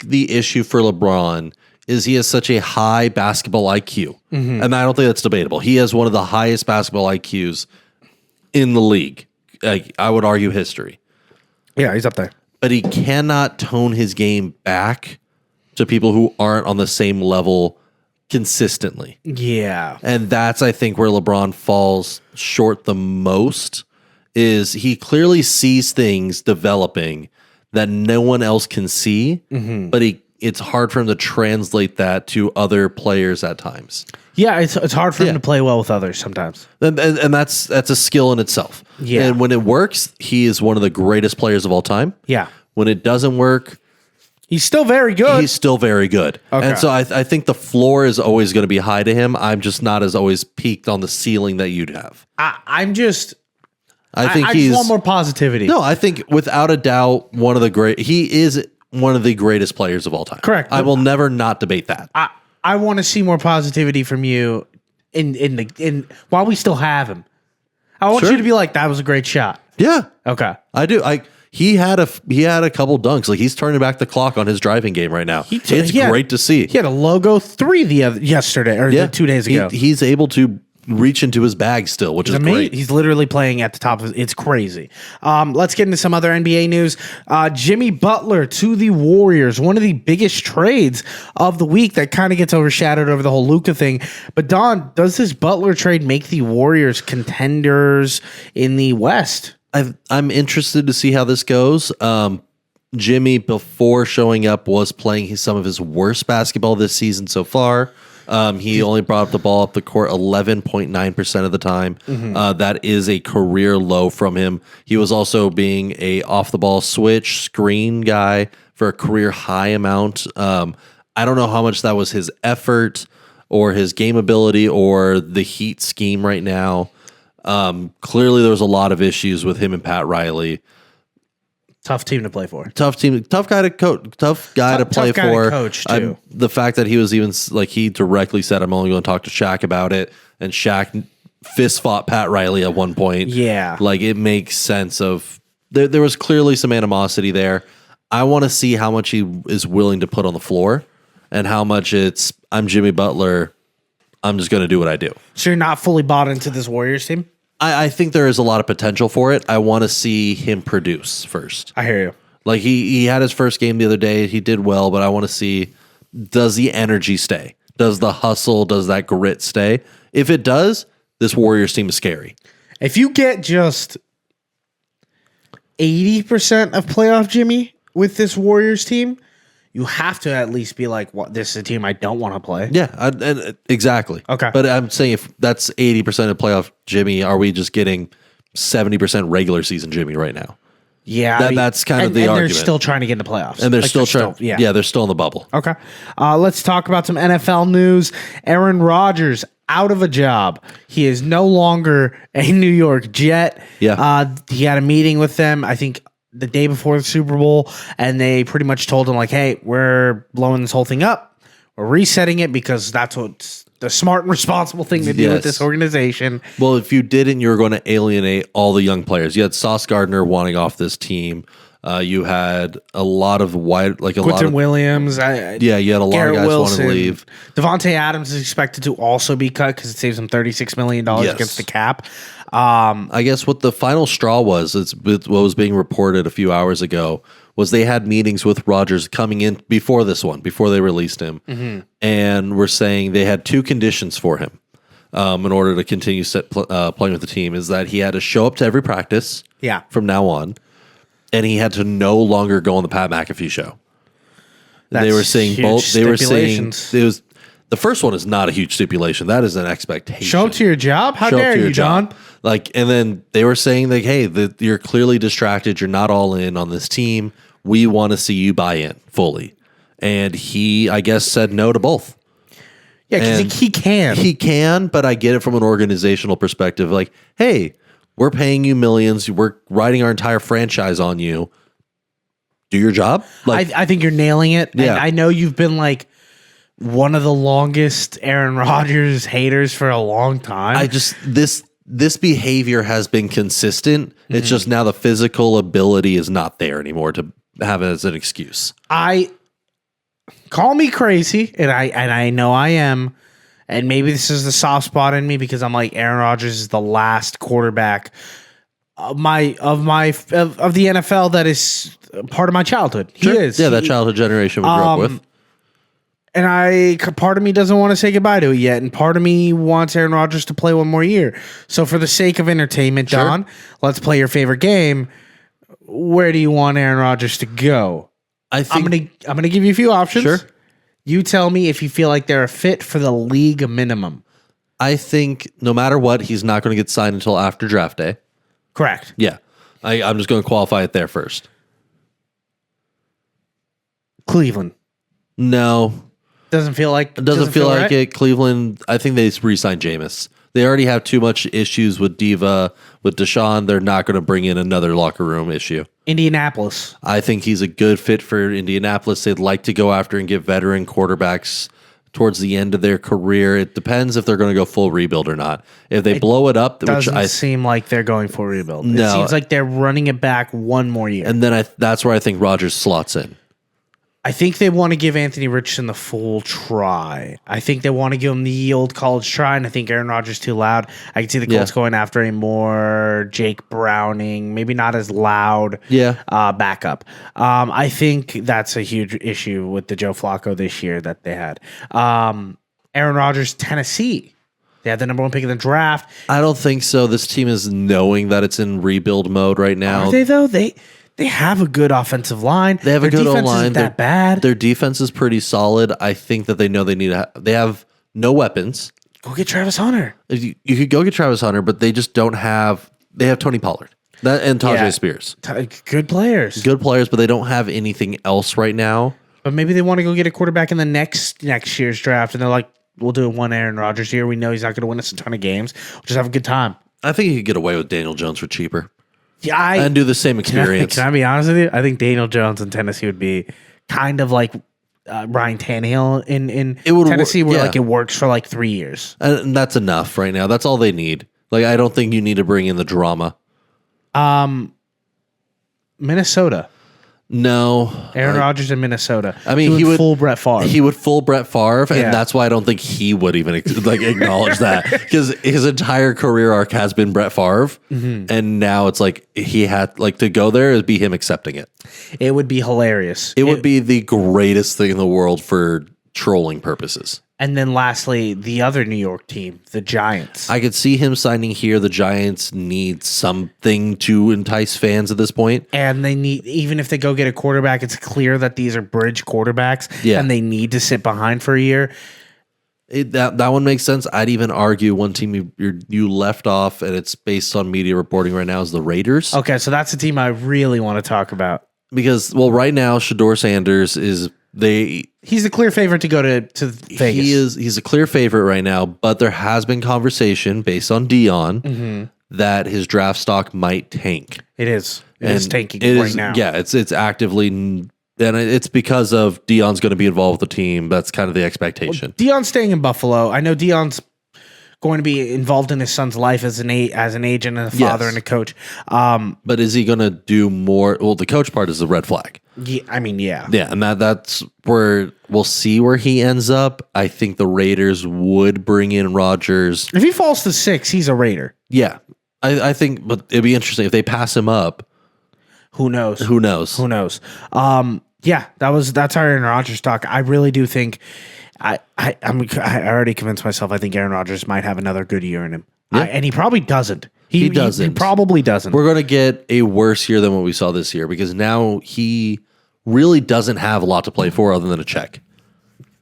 the issue for LeBron is he has such a high basketball IQ. Mm-hmm. And I don't think that's debatable. He has one of the highest basketball IQs in the league. I would argue history. Yeah, he's up there. But he cannot tone his game back to people who aren't on the same level consistently. Yeah. And that's, I think, where LeBron falls short the most, is he clearly sees things developing that no one else can see, but it's hard for him to translate that to other players at times. Yeah, it's hard for him to play well with others sometimes. And that's a skill in itself. Yeah. And when it works, he is one of the greatest players of all time. Yeah. When it doesn't work, he's still very good. He's still very good. Okay. And so I think the floor is always going to be high to him. I'm just not as always peaked on the ceiling that you'd have. I just he's want more positivity. No, I think without a doubt, he is one of the greatest players of all time. Correct. I will never not debate that. I want to see more positivity from you in while we still have him. I want you to be like, "That was a great shot." Yeah. Okay. I do. He had a couple dunks. Like, he's turning back the clock on his driving game right now. It's great to see. He had a logo 3 yesterday or 2 days ago. He's able to reach into his bag still, which is great. He's literally playing at the top of it. It's crazy. Let's get into some other NBA news. Jimmy Butler to the Warriors, one of the biggest trades of the week that kind of gets overshadowed over the whole Luka thing. But Don, does this Butler trade make the Warriors contenders in the West? I'm interested to see how this goes. Jimmy, before showing up, was playing some of his worst basketball this season so far. He only brought up the ball up the court 11.9% of the time. That is a career low from him. He was also being a off the ball switch screen guy for a career high amount. I don't know how much that was his effort or his game ability or the Heat scheme right now. Clearly there was a lot of issues with him and Pat Riley. Tough team to play for. Tough team, tough guy to coach, tough guy to play for. To coach too. The fact that he was even like he directly said, "I'm only going to talk to Shaq about it," and Shaq fist fought Pat Riley at one point. Yeah, like it makes sense of there was clearly some animosity there. I want to see how much he is willing to put on the floor, and how much it's I'm Jimmy Butler. I'm just going to do what I do. So you're not fully bought into this Warriors team? I think there is a lot of potential for it. I want to see him produce first. I hear you. Like he had his first game the other day. He did well, but I want to see, does the energy stay? Does the hustle, does that grit stay? If it does, this Warriors team is scary. If you get just 80% of playoff Jimmy with this Warriors team, you have to at least be like, "What? This is a team I don't want to play." Yeah, exactly. Okay, but I'm saying if that's 80% of playoff Jimmy, are we just getting 70% regular season Jimmy right now? Yeah, that's kind of the and argument. They're still trying to get in the playoffs, and they're still trying. Yeah, they're still in the bubble. Okay, let's talk about some NFL news. Aaron Rodgers out of a job. He is no longer a New York Jet. Yeah, he had a meeting with them, I think, the day before the Super Bowl, and they pretty much told him, like, hey, we're blowing this whole thing up. We're resetting it because that's what's the smart and responsible thing to do with this organization. Well, if you didn't, you were going to alienate all the young players. You had Sauce Gardner wanting off this team. You had a lot of Quentin Williams. You had a lot Garrett of guys Wilson. want to leave. Devontae Adams is expected to also be cut because it saves him $36 million against the cap. I guess what the final straw was, what was being reported a few hours ago, was they had meetings with Rodgers coming in before they released him, and were saying they had two conditions for him in order to continue playing with the team, is that he had to show up to every practice from now on, and he had to no longer go on the Pat McAfee show. They were saying both. They were saying it was. The first one is not a huge stipulation. That is an expectation. Show up to your job? How dare you, John? Like, and then they were saying like, hey, you're clearly distracted. You're not all in on this team. We want to see you buy in fully. And he, I guess, said no to both. Yeah, because he can. He can, but I get it from an organizational perspective. Like, hey, we're paying you millions. We're writing our entire franchise on you. Do your job. Like, I think you're nailing it. Yeah. And I know you've been like one of the longest Aaron Rodgers haters for a long time. This behavior has been consistent. It's just now the physical ability is not there anymore to have it as an excuse. Call me crazy, and I know I am, and maybe this is the soft spot in me because I'm like, Aaron Rodgers is the last quarterback of the NFL that is part of my childhood. Sure. He is. Yeah, that childhood generation we grew up with. And part of me doesn't want to say goodbye to it yet, and part of me wants Aaron Rodgers to play one more year. So for the sake of entertainment, Don, let's play your favorite game. Where do you want Aaron Rodgers to go? I'm gonna give you a few options. Sure. You tell me if you feel like they're a fit for the league minimum. I think no matter what, he's not going to get signed until after draft day. Correct. Yeah. I'm just going to qualify it there first. Cleveland. No. Doesn't feel like right? it. Cleveland, I think they re-signed Jameis. They already have too much issues with Diva, with Deshaun. They're not going to bring in another locker room issue. Indianapolis. I think he's a good fit for Indianapolis. They'd like to go after and get veteran quarterbacks towards the end of their career. It depends if they're going to go full rebuild or not. If they blow it up, doesn't seem like they're going for rebuild. No. It seems like they're running it back one more year. And then that's where I think Rodgers slots in. I think they want to give Anthony Richardson the full try. I think they want to give him the old college try, and I think Aaron Rodgers too loud. I can see the Colts going after a more Jake Browning, maybe not as loud backup. I think that's a huge issue with the Joe Flacco this year that they had. Aaron Rodgers, Tennessee. They had the number one pick in the draft. I don't think so. This team is knowing that it's in rebuild mode right now. Are they, though? They have a good offensive line. They have a good O-line. Isn't that bad. Their defense is pretty solid. I think that they know they need they have no weapons. Go get Travis Hunter. You could go get Travis Hunter, but they just don't have. They have Tony Pollard and Tajay Spears. Good players. Good players, but they don't have anything else right now. But maybe they want to go get a quarterback in the next year's draft, and they're like, we'll do one Aaron Rodgers year. We know he's not going to win us a ton of games. We'll just have a good time. I think you could get away with Daniel Jones for cheaper. Yeah, and do the same experience. Can I be honest with you? I think Daniel Jones in Tennessee would be kind of like Ryan Tannehill in Tennessee, where like it works for like 3 years, and that's enough right now. That's all they need. Like, I don't think you need to bring in the drama. Minnesota. No, Aaron Rodgers in Minnesota. I mean, he would full Brett Favre. He would full Brett Favre, and that's why I don't think he would even like acknowledge that, because his entire career arc has been Brett Favre, and now it's like he had like to go there is be him accepting it. It would be hilarious. It would be the greatest thing in the world for trolling purposes. And then lastly, the other New York team, the Giants. I could see him signing here. The Giants need something to entice fans at this point. And they need, even if they go get a quarterback, it's clear that these are bridge quarterbacks. Yeah. And they need to sit behind for a year. That one makes sense. I'd even argue one team you left off, and it's based on media reporting right now, is the Raiders. Okay, so that's the team I really want to talk about. Because, well, right now, Shedeur Sanders is... He's the clear favorite to go to Vegas. He's a clear favorite right now, but there has been conversation based on Dion that his draft stock might tank. It is. It is tanking now. Yeah, it's actively, and it's because of Dion's going to be involved with the team. That's kind of the expectation. Well, Dion's staying in Buffalo. I know Dion's going to be involved in his son's life as an agent and a father and a coach. But is he going to do more? Well, the coach part is the red flag. Yeah, I mean, yeah. Yeah, and that's where we'll see where he ends up. I think the Raiders would bring in Rodgers. If he falls to 6, he's a Raider. Yeah, I think, but it'd be interesting if they pass him up. Who knows? Yeah, that's our Aaron Rodgers talk. I really do think I already convinced myself. I think Aaron Rodgers might have another good year in him, and he probably doesn't. He doesn't. He probably doesn't. We're going to get a worse year than what we saw this year, because now he really doesn't have a lot to play for other than a check.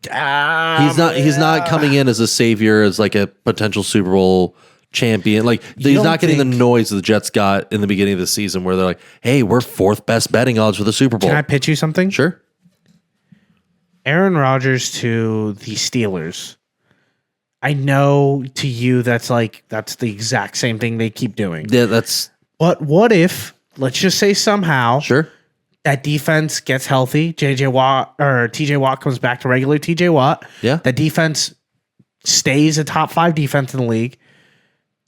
He's not coming in as a savior, as like a potential Super Bowl champion. Like, he's not getting the noise the Jets got in the beginning of the season, where they're like, "Hey, we're 4th best betting odds for the Super Bowl." Can I pitch you something? Sure. Aaron Rodgers to the Steelers. I know to you that's the exact same thing they keep doing. Yeah, that's. But what if, let's just say somehow, that defense gets healthy, TJ Watt comes back to regular TJ Watt. Yeah. That defense stays a top 5 defense in the league.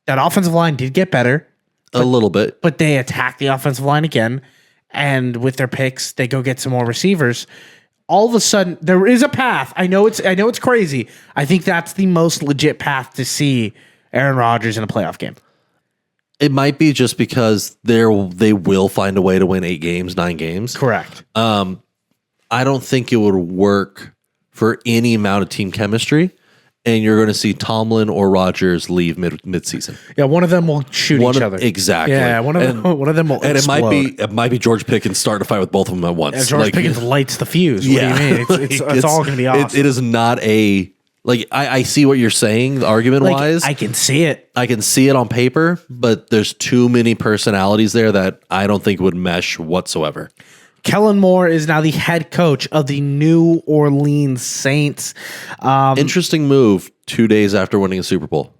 That offensive line did get better. A little bit. But they attack the offensive line again. And with their picks, they go get some more receivers. All of a sudden, there is a path. I know it's crazy. I think that's the most legit path to see Aaron Rodgers in a playoff game. It might be just because they will find a way to win 8 games, 9 games. Correct. I don't think it would work for any amount of team chemistry, and you're going to see Tomlin or Rodgers leave mid-season. Yeah, one of them will shoot each other. Exactly. Yeah, one of them will. And explode. it might be George Pickens starting to fight with both of them at once. And George Pickens lights the fuse. What do you mean? It's all going to be awesome. It is not a. Like, I see what you're saying, argument-wise. I can see it. I can see it on paper, but there's too many personalities there that I don't think would mesh whatsoever. Kellen Moore is now the head coach of the New Orleans Saints. Interesting move 2 days after winning a Super Bowl.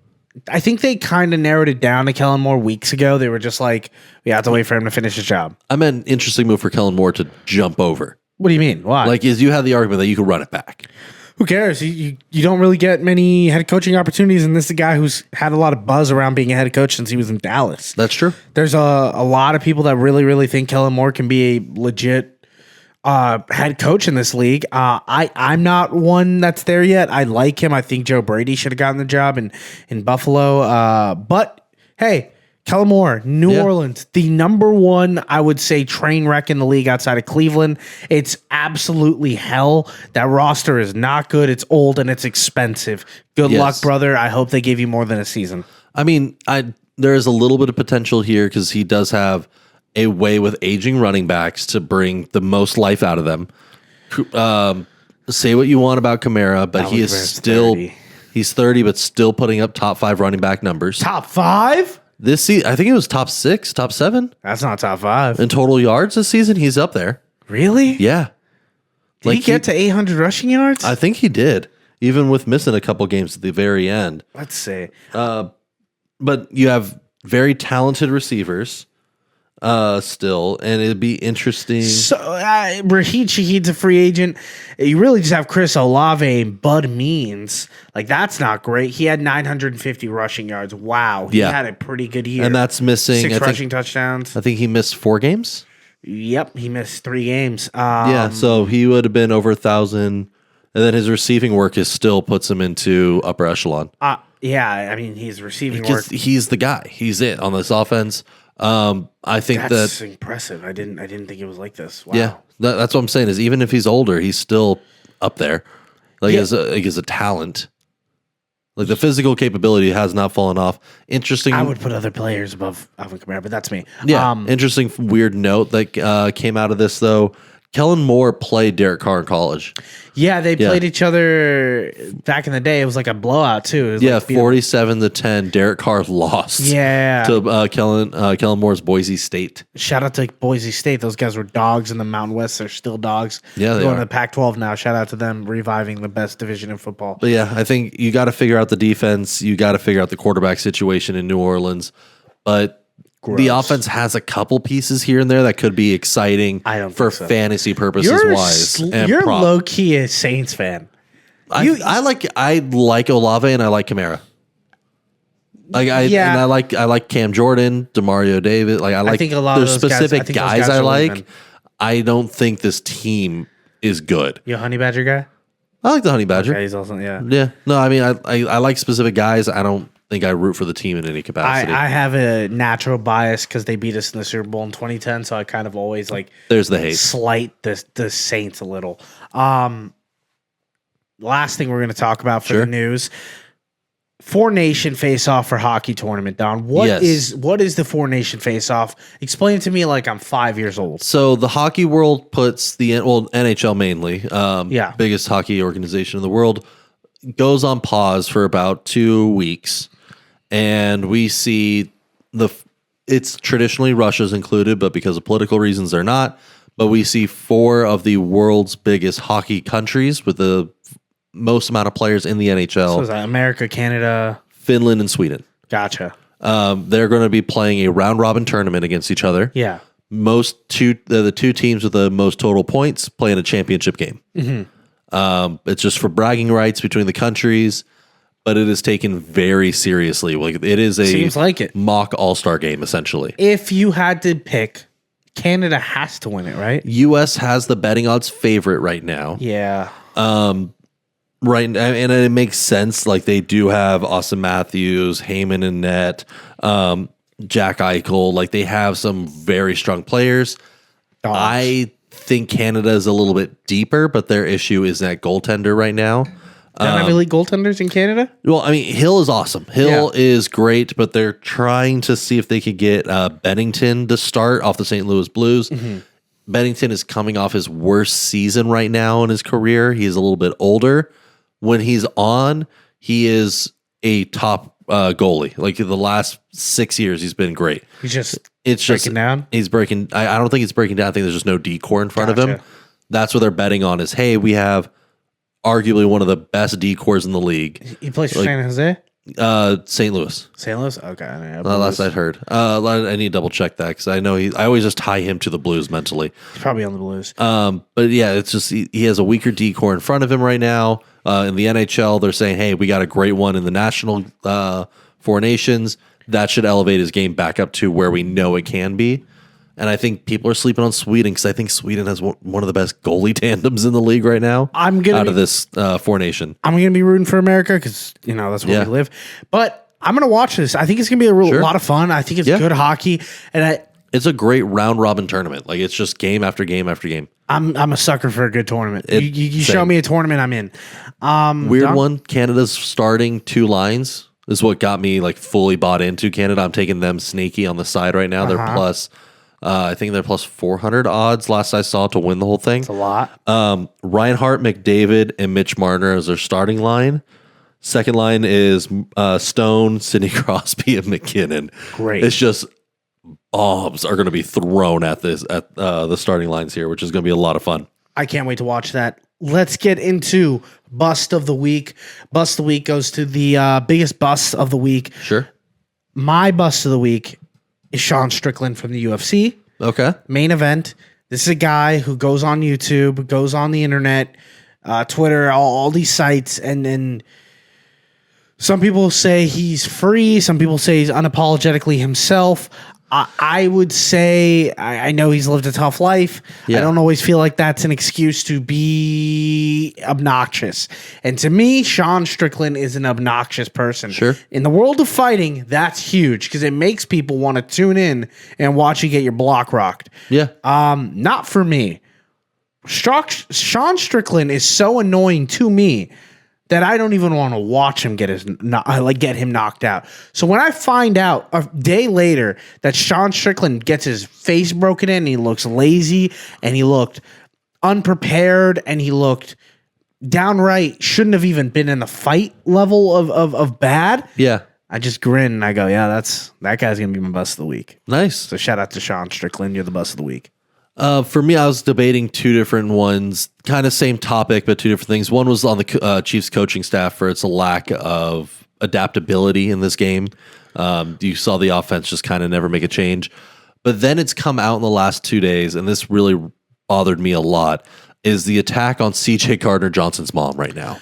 I think they kind of narrowed it down to Kellen Moore weeks ago. They were just like, we have to wait for him to finish his job. I meant interesting move for Kellen Moore to jump over. What do you mean? Why? Like, you had the argument that you could run it back. Who cares? You don't really get many head coaching opportunities, and this is a guy who's had a lot of buzz around being a head coach since he was in Dallas. That's true. There's a lot of people that really, really think Kellen Moore can be a legit head coach in this league. I'm not one that's there yet. I like him. I think Joe Brady should have gotten the job in Buffalo. But hey, Kellen Moore, New Orleans, the number one, I would say, train wreck in the league outside of Cleveland. It's absolutely hell. That roster is not good. It's old and it's expensive. Good luck, brother. I hope they give you more than a season. I mean, there is a little bit of potential here because he does have a way with aging running backs to bring the most life out of them. Say what you want about Kamara, but he is still He's 30, but still putting up top 5 running back numbers. Top 5? This season, I think it was top 6, top 7. That's not top 5. In total yards this season, he's up there. Really? Yeah. Did he get to 800 rushing yards? I think he did, even with missing a couple games at the very end. Let's see. But you have very talented receivers still, and it'd be interesting. So, Raheem Shaheed's a free agent. You really just have Chris Olave and Bud Means. Like, that's not great. He had 950 rushing yards. Wow. He had a pretty good year. And that's missing 6 rushing touchdowns. I think he missed 4 games. Yep, he missed 3 games. So he would have been over 1,000, and then his receiving work still puts him into upper echelon. Yeah, I mean, he's receiving work. He's the guy. He's it on this offense. I think that's impressive. I didn't think it was like this. Wow. Yeah, that's what I'm saying. Is even if he's older, he's still up there. As a talent. Like the physical capability has not fallen off. Interesting. I would put other players above Alvin Kamara, but that's me. Yeah. Interesting weird note that came out of this though. Kellen Moore played Derek Carr in college. Yeah, they played each other back in the day. It was like a blowout too. Yeah, 47-10. Derek Carr lost. Yeah, to Kellen Moore's Boise State. Shout out to Boise State. Those guys were dogs in the Mountain West. They're still dogs. Yeah, they're going to the Pac-12 now. Shout out to them, reviving the best division in football. But yeah, I think you got to figure out the defense. You got to figure out the quarterback situation in New Orleans. But the offense has a couple pieces here and there that could be exciting for fantasy purposes You're low key a Saints fan. I like Olave and I like Kamara. I like Cam Jordan, Demario Davis. I think a lot of those specific guys I like. I don't think this team is good. You a Honey Badger guy? I like the Honey Badger. Okay, he's also yeah. No, I mean I like specific guys. I don't think I root for the team in any capacity. I have a natural bias because they beat us in the Super Bowl in 2010, so I kind of always there's the hate, slight the Saints a little. Last thing we're going to talk about for the news: 4 Nation face off for hockey tournament. Don, what is the 4 Nation face off? Explain it to me like I'm 5 years old. So the hockey world puts NHL mainly, biggest hockey organization in the world, goes on pause for about 2 weeks. And we see it's traditionally Russia's included, but because of political reasons, they're not. But we see 4 of the world's biggest hockey countries with the most amount of players in the NHL. So is that America, Canada, Finland, and Sweden. Gotcha. They're going to be playing a round robin tournament against each other. Yeah. The 2 teams with the most total points play in a championship game. Mm-hmm. It's just for bragging rights between the countries. But it is taken very seriously. Like it is a mock all-star game, essentially. If you had to pick, Canada has to win it, right? U.S. has the betting odds favorite right now. Yeah. Right, and it makes sense. Like they do have Austin Matthews, Heyman and net, Jack Eichel. Like they have some very strong players. Dogs. I think Canada is a little bit deeper, but their issue is that goaltender right now. Don't have elite goaltenders in Canada? Well, I mean, Hill is awesome. Hill is great, but they're trying to see if they could get Bennington to start off the St. Louis Blues. Mm-hmm. Bennington is coming off his worst season right now in his career. He is a little bit older. When he's on, he is a top goalie. Like the last 6 years, he's been great. It's breaking down? He's breaking. I don't think it's breaking down. I think there's just no D-core in front of him. That's what they're betting on is, hey, we have arguably one of the best D-cores in the league. He plays for San Jose? St. Louis. St. Louis? Okay. Last I'd heard. I need to double check that because I know I always just tie him to the Blues mentally. He's probably on the Blues. But yeah, it's just he has a weaker D-core in front of him right now. In the NHL, they're saying, hey, we got a great one in the national 4 Nations. That should elevate his game back up to where we know it can be. And I think people are sleeping on Sweden because I think Sweden has one of the best goalie tandems in the league right now. Of this 4 Nation. I'm going to be rooting for America because, that's where we live. But I'm going to watch this. I think it's going to be a lot of fun. I think it's good hockey. And it's a great round robin tournament. Like it's just game after game after game. I'm a sucker for a good tournament. You show me a tournament, I'm in. Weird one. Canada's starting 2 lines is what got me like fully bought into Canada. I'm taking them snaky on the side right now. They're plus... I think they're plus 400 odds last I saw to win the whole thing. It's a lot. Reinhart, McDavid, and Mitch Marner as their starting line. Second line is Stone, Sidney Crosby, and McKinnon. Great. It's just bombs are going to be thrown at the starting lines here, which is going to be a lot of fun. I can't wait to watch that. Let's get into Bust of the Week. Bust of the Week goes to the biggest bust of the week. Sure. My Bust of the Week is Sean Strickland from the UFC. Okay. Main event. This is a guy who goes on YouTube, goes on the internet, Twitter, all these sites, and then some people say he's free. Some people say he's unapologetically himself. I would say I know he's lived a tough life. Yeah. I don't always feel like that's an excuse to be obnoxious. And to me, Sean Strickland is an obnoxious person. Sure. In the world of fighting, that's huge because it makes people want to tune in and watch you get your block rocked. Yeah. Not for me. Sean Strickland is so annoying to me that I don't even want to watch him get him knocked out. So when I find out a day later that Sean Strickland gets his face broken in, and he looks lazy, and he looked unprepared, and he looked downright shouldn't have even been in the fight level of bad. Yeah. I just grin and I go, yeah, that guy's gonna be my bust of the week. Nice. So shout out to Sean Strickland. You're the bust of the week. For me, I was debating two different ones, kind of same topic, but two different things. One was on the Chiefs coaching staff for its lack of adaptability in this game. You saw the offense just kind of never make a change. But then it's come out in the last 2 days, and this really bothered me a lot, is the attack on CJ Gardner-Johnson's mom right now.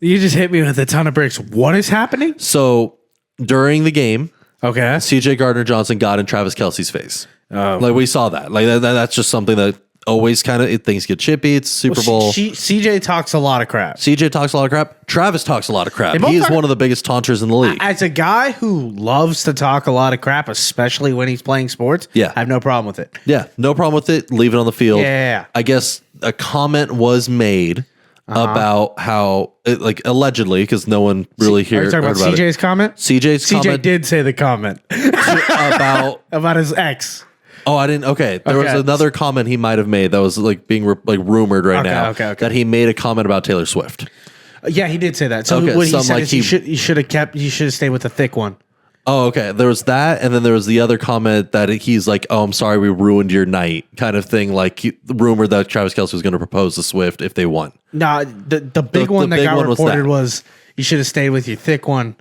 You just hit me with a ton of bricks. What is happening? So during the game, okay, CJ Gardner-Johnson got in Travis Kelce's face. Like we saw that. Like that's just something that always kind of things get chippy. It's Super Bowl. CJ talks a lot of crap. CJ talks a lot of crap. Travis talks a lot of crap. He is one of the biggest taunters in the league. As a guy who loves to talk a lot of crap, especially when he's playing sports, yeah, I have no problem with it. Yeah, no problem with it. Leave it on the field. Yeah. I guess a comment was made about how, allegedly, because no one really Are you talking about CJ's comment? CJ did say the comment about his ex. Oh, I didn't. Okay, there was another comment he might have made that was being rumored right now. That he made a comment about Taylor Swift. Yeah, he did say that. So what he said is you should have stayed with the thick one. Oh, okay. There was that, and then there was the other comment that he's like, "Oh, I'm sorry, we ruined your night," kind of thing. Like the rumor that Travis Kelce was going to propose to Swift if they won. Nah, the big one that got reported was you should have stayed with your thick one,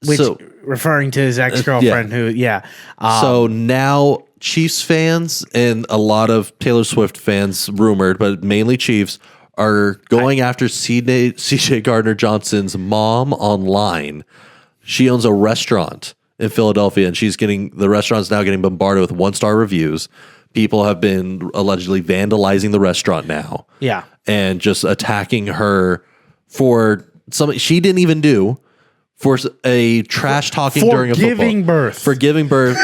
which referring to his ex-girlfriend. So now Chiefs fans and a lot of Taylor Swift fans, rumored, but mainly Chiefs, are going after CJ Gardner-Johnson's mom online. She owns a restaurant in Philadelphia, and the restaurant's now getting bombarded with 1-star reviews. People have been allegedly vandalizing the restaurant now. Yeah. And just attacking her for something she didn't even do, for a trash talking during a football. For giving birth.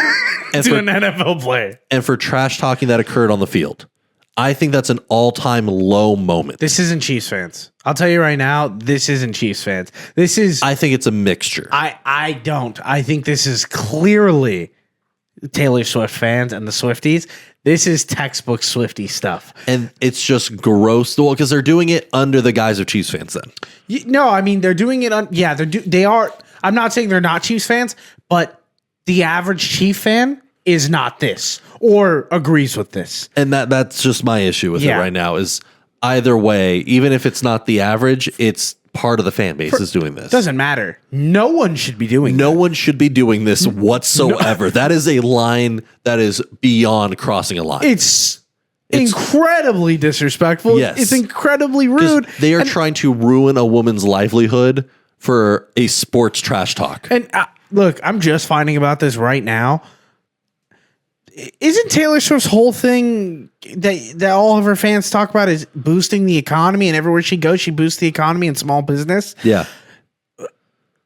And to an NFL play. And for trash talking that occurred on the field. I think that's an all-time low moment. This isn't Chiefs fans. I'll tell you right now, this isn't Chiefs fans. I think it's a mixture. I don't. I think this is clearly Taylor Swift fans and the Swifties. This is textbook Swiftie stuff. And it's just gross. Well, because they're doing it under the guise of Chiefs fans then. No, I mean, they're doing it they are. I'm not saying they're not Chiefs fans, but the average Chief fan is not this or agrees with this. And that's just my issue with it right now is either way, even if it's not the average, it's part of the fan base is doing this. Doesn't matter. No one should be doing No one should be doing this whatsoever. No. That is a line that is beyond crossing a line. It's incredibly disrespectful. Yes. It's incredibly rude. They are trying to ruin a woman's livelihood for a sports trash talk. And look, I'm just finding about this right now. Isn't Taylor Swift's whole thing that all of her fans talk about is boosting the economy, and everywhere she goes, she boosts the economy and small business? Yeah.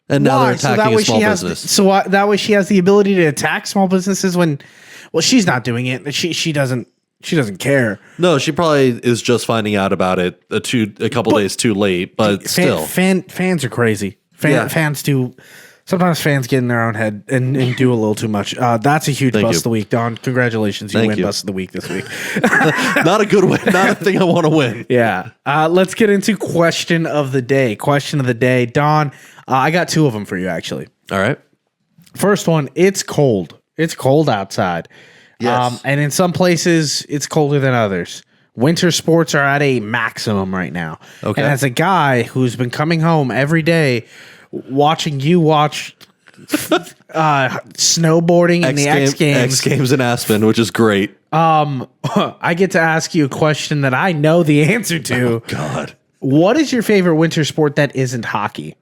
And now they're attacking a small business. That way she has the ability to attack small businesses when, well, she's not doing it. She doesn't care. No, she probably is just finding out about it a couple days too late, but still. Fans are crazy. Fans do Sometimes fans get in their own head and do a little too much. That's a huge bust of the week, Don. Congratulations. You win bust of the week this week. Not a good win. Not a thing I want to win. Yeah. Let's get into question of the day. Question of the day. Don, I got 2 of them for you, actually. All right. First one, it's cold. It's cold outside. Yes. And in some places, it's colder than others. Winter sports are at a maximum right now. Okay. And as a guy who's been coming home every day, watching you watch snowboarding in the X Games in Aspen, which is great. I get to ask you a question that I know the answer to. Oh, God. What is your favorite winter sport that isn't hockey?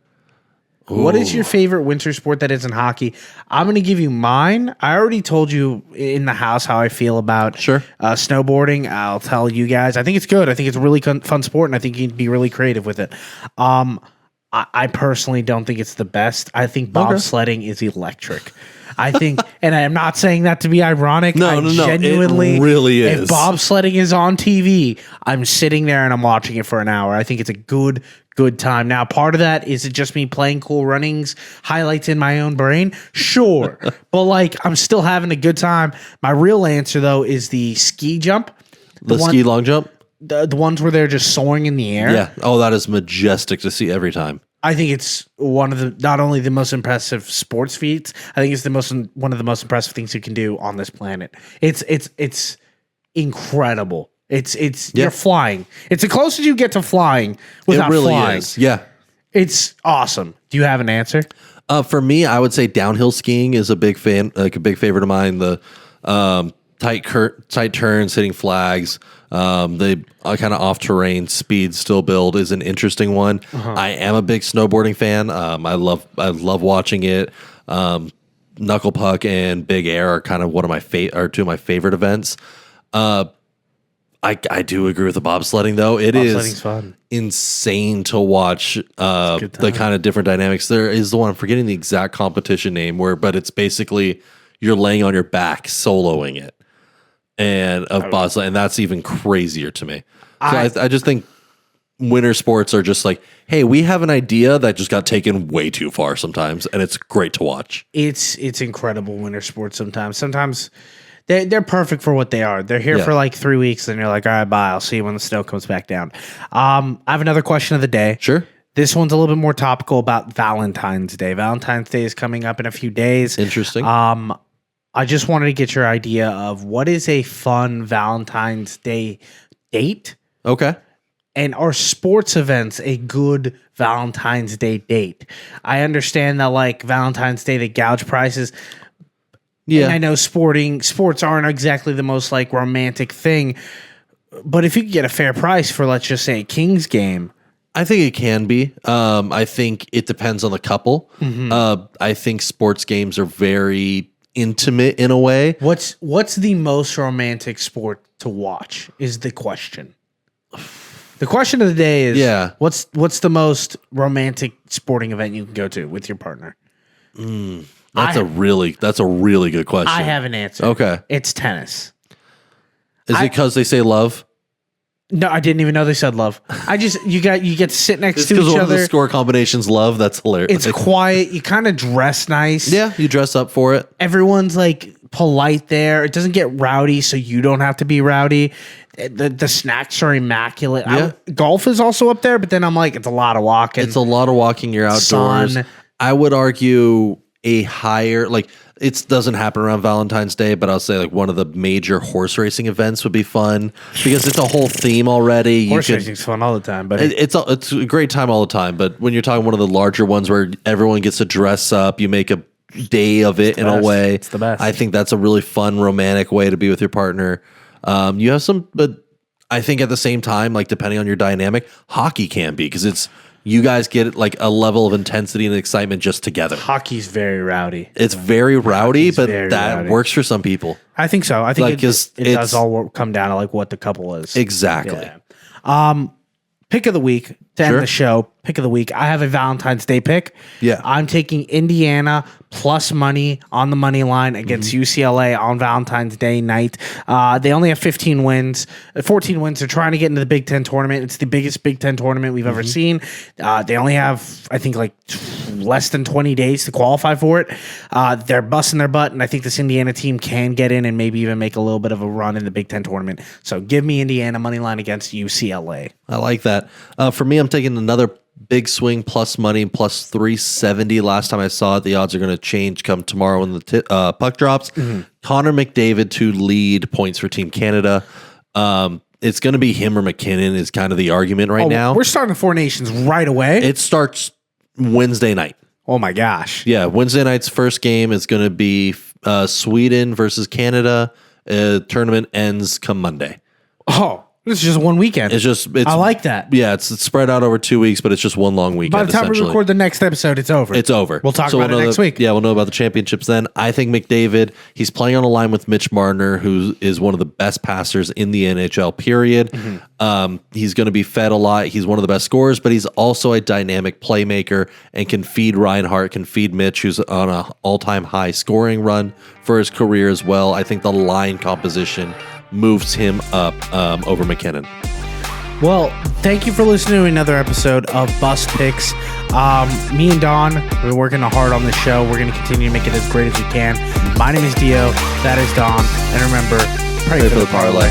Ooh. What is your favorite winter sport that isn't hockey? I'm going to give you mine. I already told you in the house how I feel about snowboarding. I'll tell you guys. I think it's good. I think it's a really fun sport, and I think you can be really creative with it. I personally don't think it's the best. I think bobsledding is electric. I think, and I'm not saying that to be ironic. No. Genuinely, it really is. If bobsledding is on TV, I'm sitting there and I'm watching it for an hour. I think it's a good time. Now, part of that is it just me playing Cool Runnings highlights in my own brain? Sure. But like, I'm still having a good time. My real answer though is the ski jump. The ski long jump? The ones where they're just soaring in the air. Yeah. Oh, that is majestic to see every time. I think it's one of the not only the most impressive sports feats. I think it's one of the most impressive things you can do on this planet. It's incredible. You're flying. It's the closest you get to flying without flying. Is. Yeah, it's awesome. Do you have an answer? For me, I would say downhill skiing is a big favorite of mine. The tight turns, hitting flags. The kind of off terrain speed still build is an interesting one. I am a big snowboarding fan. I love watching it. Knuckle puck and big air are kind of two of my favorite events. I do agree with the bobsledding though. It is fun. Insane to watch the kind of different dynamics. There is the one, I'm forgetting the exact competition name but it's basically you're laying on your back soloing it. And of bobsledding, and that's even crazier to me. So I just think winter sports are just like, hey, we have an idea that just got taken way too far sometimes, and it's great to watch. It's incredible winter sports sometimes. Sometimes they're perfect for what they are. They're here for like 3 weeks, and you're like, all right, bye. I'll see you when the snow comes back down. I have another question of the day. Sure. This one's a little bit more topical about Valentine's Day. Valentine's Day is coming up in a few days. Interesting. I just wanted to get your idea of what is a fun Valentine's Day date? Okay. And are sports events a good Valentine's Day date? I understand that like Valentine's Day, they gouge prices. Yeah. And I know sports aren't exactly the most like romantic thing, but if you could get a fair price for, let's just say, a Kings game. I think it can be. I think it depends on the couple. I think sports games are very intimate in a way. What's the most romantic sport to watch is the question. The question of the day is what's the most romantic sporting event you can go to with your partner? That's a really good question. I have an answer. Okay. It's tennis. Is it because they say love? No, I didn't even know they said love. You get to sit next to each other. One of the score combinations love. That's hilarious. It's quiet. You kind of dress nice. Yeah, you dress up for it. Everyone's like polite there. It doesn't get rowdy, so you don't have to be rowdy. The snacks are immaculate. Yeah. Golf is also up there, but then I'm like, it's a lot of walking. It's a lot of walking. You're outdoors. Sun. I would argue a higher, like, it doesn't happen around Valentine's Day, but I'll say like one of the major horse racing events would be fun because it's a whole theme already. Horse racing's fun all the time, but it's a great time all the time. But when you're talking one of the larger ones where everyone gets to dress up, you make a day of it in a way. It's the best. I think that's a really fun, romantic way to be with your partner. You have some, but I think at the same time, like depending on your dynamic, hockey can be because it's. You guys get like a level of intensity and excitement just together. Hockey's very rowdy. It's very rowdy, but that works for some people. I think so. I think like, it does all come down to like what the couple is. Exactly. Yeah. Pick of the week. to end the show. Pick of the week. I have a Valentine's Day pick. Yeah. I'm taking Indiana plus money on the money line against UCLA on Valentine's Day night. They only have 14 wins. They're trying to get into the Big Ten tournament. It's the biggest Big Ten tournament we've ever seen. They only have, I think, like less than 20 days to qualify for it. They're busting their butt, and I think this Indiana team can get in and maybe even make a little bit of a run in the Big Ten tournament. So give me Indiana money line against UCLA. I like that. For me, I'm taking another big swing plus money plus 370. Last time I saw it, the odds are going to change come tomorrow when the puck drops. Connor McDavid to lead points for Team Canada. It's going to be him or McKinnon is kind of the argument right now. We're starting Four Nations right away. It starts Wednesday night. Oh my gosh. Yeah, Wednesday night's first game is going to be Sweden versus Canada. Tournament ends come Monday. Oh, this is just one weekend. I like that. Yeah, it's spread out over 2 weeks, but it's just one long weekend. By the time we record the next episode, it's over. It's over. We'll talk about it next week. Yeah, we'll know about the championships then. I think McDavid, he's playing on a line with Mitch Marner, who is one of the best passers in the NHL, period. He's going to be fed a lot. He's one of the best scorers, but he's also a dynamic playmaker and can feed Reinhart, can feed Mitch, who's on an all-time high scoring run for his career as well. I think the line composition moves him up over McKinnon. Well, thank you for listening to another episode of Bust Picks. Me and Don, we're working hard on this show. We're going to continue to make it as great as we can. My name is Dio. That is Don. And remember, pray for the parlay.